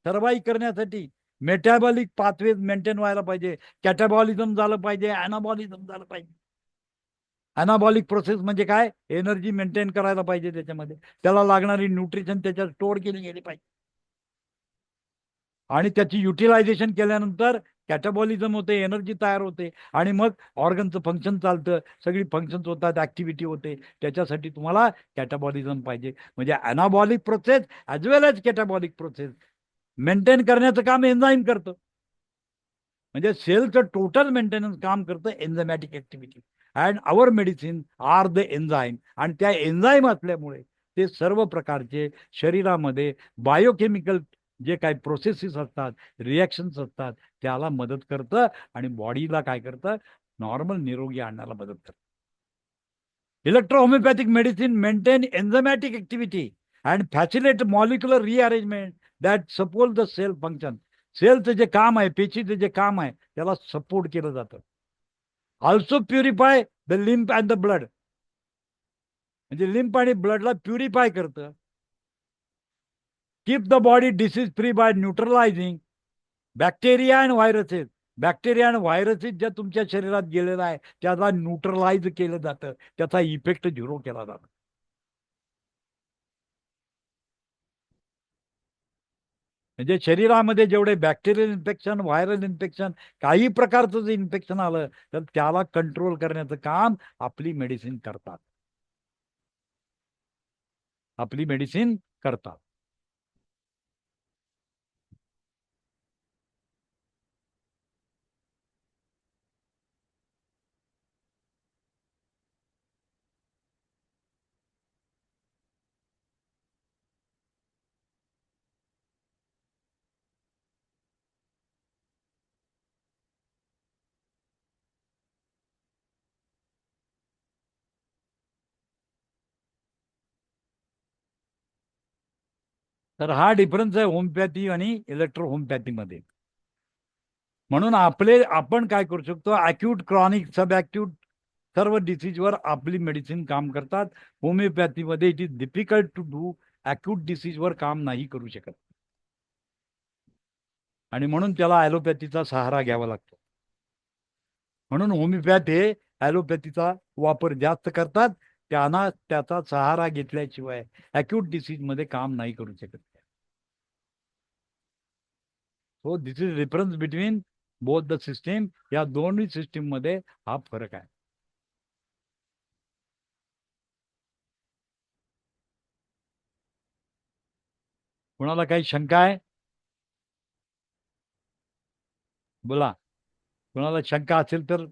[SPEAKER 1] सर्वाईव्ह करण्यासाठी मेटाबॉलिक पाथवेज मेंटेन व्हायला पाहिजे. कॅटाबॉलिझम झालं पाहिजे, अॅनाबॉलिझम झालं पाहिजे. अॅनाबॉलिक प्रोसेस म्हणजे काय, एनर्जी मेंटेन करायला पाहिजे, त्याच्यामध्ये त्याला लागणारी न्यूट्रिशन त्याच्यात स्टोअर केली गेली पाहिजे, आणि त्याची युटिलायझेशन केल्यानंतर कॅटाबॉलिझम होते, एनर्जी तयार होते, आणि मग ऑर्गनचं फंक्शन चालतं, सगळी फंक्शन्स होतात, ऍक्टिव्हिटी होते. त्याच्यासाठी तुम्हाला कॅटाबॉलिझम पाहिजे. म्हणजे अॅनाबॉलिक process as well age कॅटाबॉलिक process maintain करण्याचं काम एन्झाईम करतं. म्हणजे सेलचं टोटल मेंटेनन्स काम करतं enzymatic activity. And our medicine are the enzyme. आणि त्या एन्झाईम असल्यामुळे ते सर्व प्रकारचे शरीरामध्ये बायोकेमिकल जे काही प्रोसेसेस असतात, रिॲक्शन्स असतात, त्याला मदत करतं आणि बॉडीला काय करतं, नॉर्मल निरोगी आणण्याला मदत करतं. Electrohomeopathic medicine maintain enzymatic activity and facilitate molecular rearrangement that support the cell function. सेलचं जे काम आहे, पेशीचं जे काम आहे, त्याला सपोर्ट केलं जातं. Also purify the lymph and the blood. म्हणजे लिम्फ आणि ब्लडला प्युरिफाय करतं. Keep the body disease free by neutralizing bacteria and viruses. Bacteria आणि व्हायरसेस ज्या तुमच्या शरीरात गेलेला आहे त्याला न्यूट्रलाइज केलं जातं, त्याचा इफेक्ट झिरो केला जातो. म्हणजे शरीरामध्ये जेवढे बॅक्टेरियल इन्फेक्शन, व्हायरल इन्फेक्शन, काही प्रकारचं जे इन्फेक्शन आलं तर त्याला कंट्रोल करण्याचं काम आपली मेडिसिन करतात. आपली मेडिसिन करतात. तर हा डिफरन्स आहे होमिओपॅथी आणि इलेक्ट्रो होमिओपॅथीमध्ये. म्हणून आपण काय करू शकतो, अॅक्यूट, क्रॉनिक, सब अॅक्यूट सर्व डिसीजवर आपली मेडिसिन काम करतात. होमिओपॅथीमध्ये it is difficult to do. Acute डिसीजवर काम नाही करू शकत आणि म्हणून त्याला ॲलोपॅथीचा सहारा घ्यावा लागतो. म्हणून होमिओपॅथ हे ॲलोपॅथीचा वापर जास्त करतात. त्यांना त्याचा सहारा घेतल्याशिवाय अॅक्यूट डिसीजमध्ये काम नाही करू शकत. So this is difference between both the system. या दोन्ही सिस्टीम मध्ये हा फरक आहे. कुणाला काही शंका आहे? बोला. कुणाला शंका असेल तर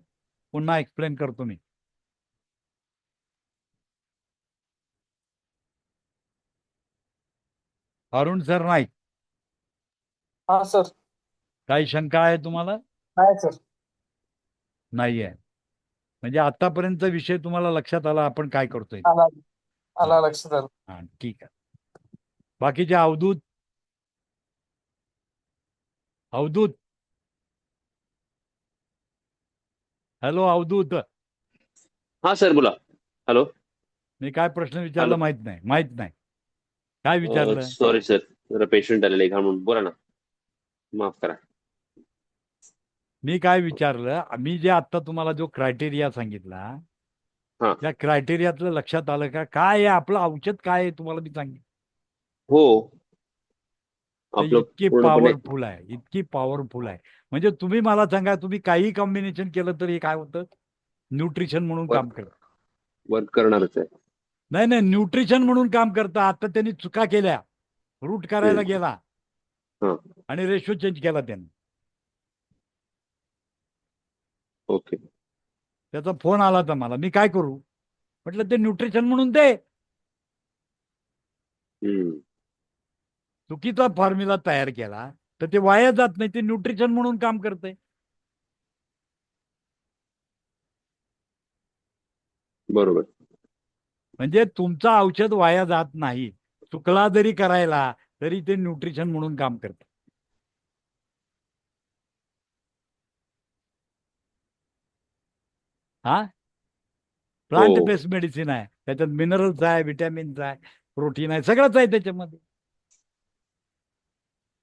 [SPEAKER 1] पुन्हा एक्सप्लेन करतो मी. अरुण सर नाईक,
[SPEAKER 3] हा सर.
[SPEAKER 1] काही शंका आहे तुम्हाला?
[SPEAKER 3] नाही सर.
[SPEAKER 1] नाही आहे. म्हणजे आतापर्यंत विषय तुम्हाला लक्षात आला आपण काय करतोय.
[SPEAKER 3] आला
[SPEAKER 1] हा
[SPEAKER 3] आला लक्षात आलं.
[SPEAKER 1] हा, ठीक आहे. बाकीचे अवधूत. अवधूत, हॅलो अवधूत.
[SPEAKER 4] हा सर बोला. हॅलो.
[SPEAKER 1] मी काय प्रश्न विचारला
[SPEAKER 4] हॅलो.
[SPEAKER 1] माहित नाही. माहित नाही काय विचारलं.
[SPEAKER 4] सॉरी सर, जरा पेशंट आलेले आहे म्हणून. बोला ना, माफ करा.
[SPEAKER 1] मी काय विचारलं, मी जे आता तुम्हाला जो क्रायटेरिया सांगितला
[SPEAKER 4] हा.
[SPEAKER 1] त्या क्रायटेरियातलं लक्षात आलं का? काय आहे आपलं औषध, काय आहे तुम्हाला मी सांगितलं.
[SPEAKER 4] हो,
[SPEAKER 1] ते
[SPEAKER 4] आपलं
[SPEAKER 1] इतकी
[SPEAKER 4] पूर्णपणे.
[SPEAKER 1] पॉवरफुल आहे, इतकी पॉवरफुल आहे. म्हणजे तुम्ही मला सांगा, तुम्ही काही कॉम्बिनेशन केलं तर हे काय होतं, न्यूट्रिशन म्हणून काम करतं.
[SPEAKER 4] वर्क करणारच आहे.
[SPEAKER 1] नाही नाही, न्यूट्रिशन म्हणून काम करतं. आता त्यांनी चुका केल्या, रूट करायला गेला
[SPEAKER 4] हा.
[SPEAKER 1] आणि रेशो चेंज केला त्यांनी.
[SPEAKER 4] ओके.
[SPEAKER 1] त्याचा फोन आला तर मला, मी काय करू म्हटलं, ते न्यूट्रिशन म्हणून दे. चुकीचा फॉर्म्युला तयार केला तर ते वाया जात नाही, ते न्यूट्रिशन म्हणून काम करते.
[SPEAKER 4] बरोबर.
[SPEAKER 1] म्हणजे तुमचं औषध वाया जात नाही. चुकला जरी करायला तरी ते न्यूट्रिशन म्हणून काम करते. हा, प्लांट बेस्ड मेडिसिन आहे. त्याच्यात मिनरल्स आहे, विटॅमिन्स आहे, प्रोटीन आहे, सगळंच आहे त्याच्यामध्ये.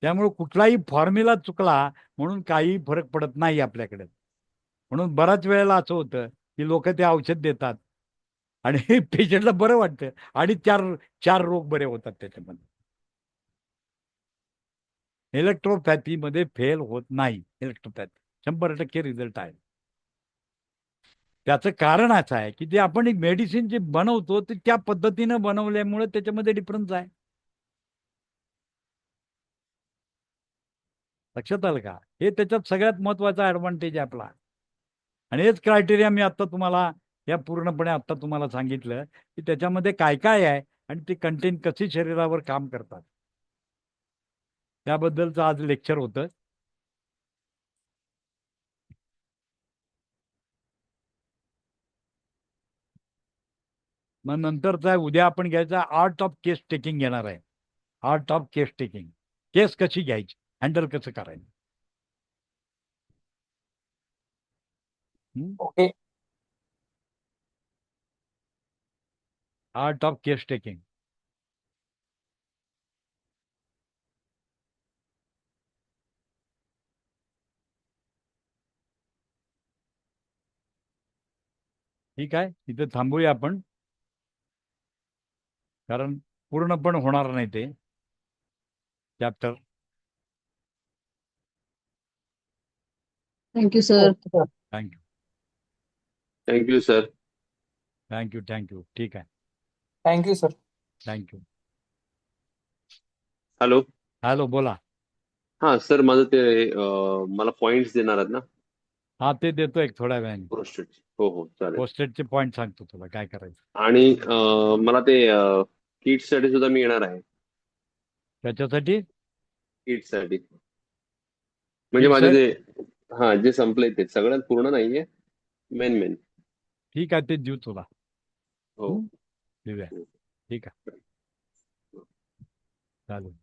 [SPEAKER 1] त्यामुळे कुठलाही फॉर्म्युला चुकला म्हणून काही फरक पडत नाही आपल्याकडे. म्हणून बऱ्याच वेळेला असं होतं की लोक ते औषध देतात आणि पेशंटला बरं वाटतं आणि चार चार रोग बरे होतात त्याच्यामध्ये. इलेक्ट्रोपॅथीमध्ये फेल होत नाही. इलेक्ट्रोपॅथी 100% रिझल्ट आहे. त्याचं कारण असं आहे की जे आपण एक मेडिसिन जे बनवतो ते त्या पद्धतीनं बनवल्यामुळे त्याच्यामध्ये डिफरन्स आहे. लक्षात आलं का? हे त्याच्यात सगळ्यात महत्वाचा ऍडव्हान्टेज आहे आपला. आणि हेच क्रायटेरिया मी आता तुम्हाला या पूर्णपणे आता तुम्हाला सांगितलं की त्याच्यामध्ये काय काय आहे आणि ते कंटेंट कशी शरीरावर काम करतात त्याबद्दलचं आज लेक्चर होतं. मग नंतरचा उद्या आपण घ्यायचा आर्ट ऑफ केस टेकिंग घेणार आहे. आर्ट ऑफ केस टेकिंग, केस कशी घ्यायची, हँडल कसं करायचं.
[SPEAKER 3] Okay.
[SPEAKER 1] Art of case taking. ठीक आहे, इथे थांबूया आपण, कारण पूर्ण पण होणार नाही ते chapter.
[SPEAKER 5] Thank you sir.
[SPEAKER 3] Okay sir.
[SPEAKER 1] Thank you
[SPEAKER 4] thank you sir.
[SPEAKER 1] Thank you thank you. ठीक आहे,
[SPEAKER 3] thank you sir.
[SPEAKER 1] Thank you.
[SPEAKER 4] Hello.
[SPEAKER 1] Hello, बोला.
[SPEAKER 4] हा सर, माझं ते मला पॉइंट्स देणार आहेत ना
[SPEAKER 1] हा, ते देतो एक थोड्या वेळाने.
[SPEAKER 4] प्रोस्टेट. हो हो, चालेल.
[SPEAKER 1] पोस्टेडचे पॉईंट सांगतो तुला काय करायचं.
[SPEAKER 4] आणि मला ते किट्ससाठी सुद्धा मी येणार आहे.
[SPEAKER 1] त्याच्यासाठी
[SPEAKER 4] किट्ससाठी म्हणजे माझे जे जे संपले ते सगळ्यात पूर्ण नाहीये, मेन मेन.
[SPEAKER 1] ठीक आहे, ते देऊ तुला.
[SPEAKER 4] हो.
[SPEAKER 1] देऊया. ठीक आहे, चालेल.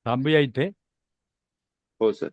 [SPEAKER 1] थांबूया इथे.
[SPEAKER 4] हो सर.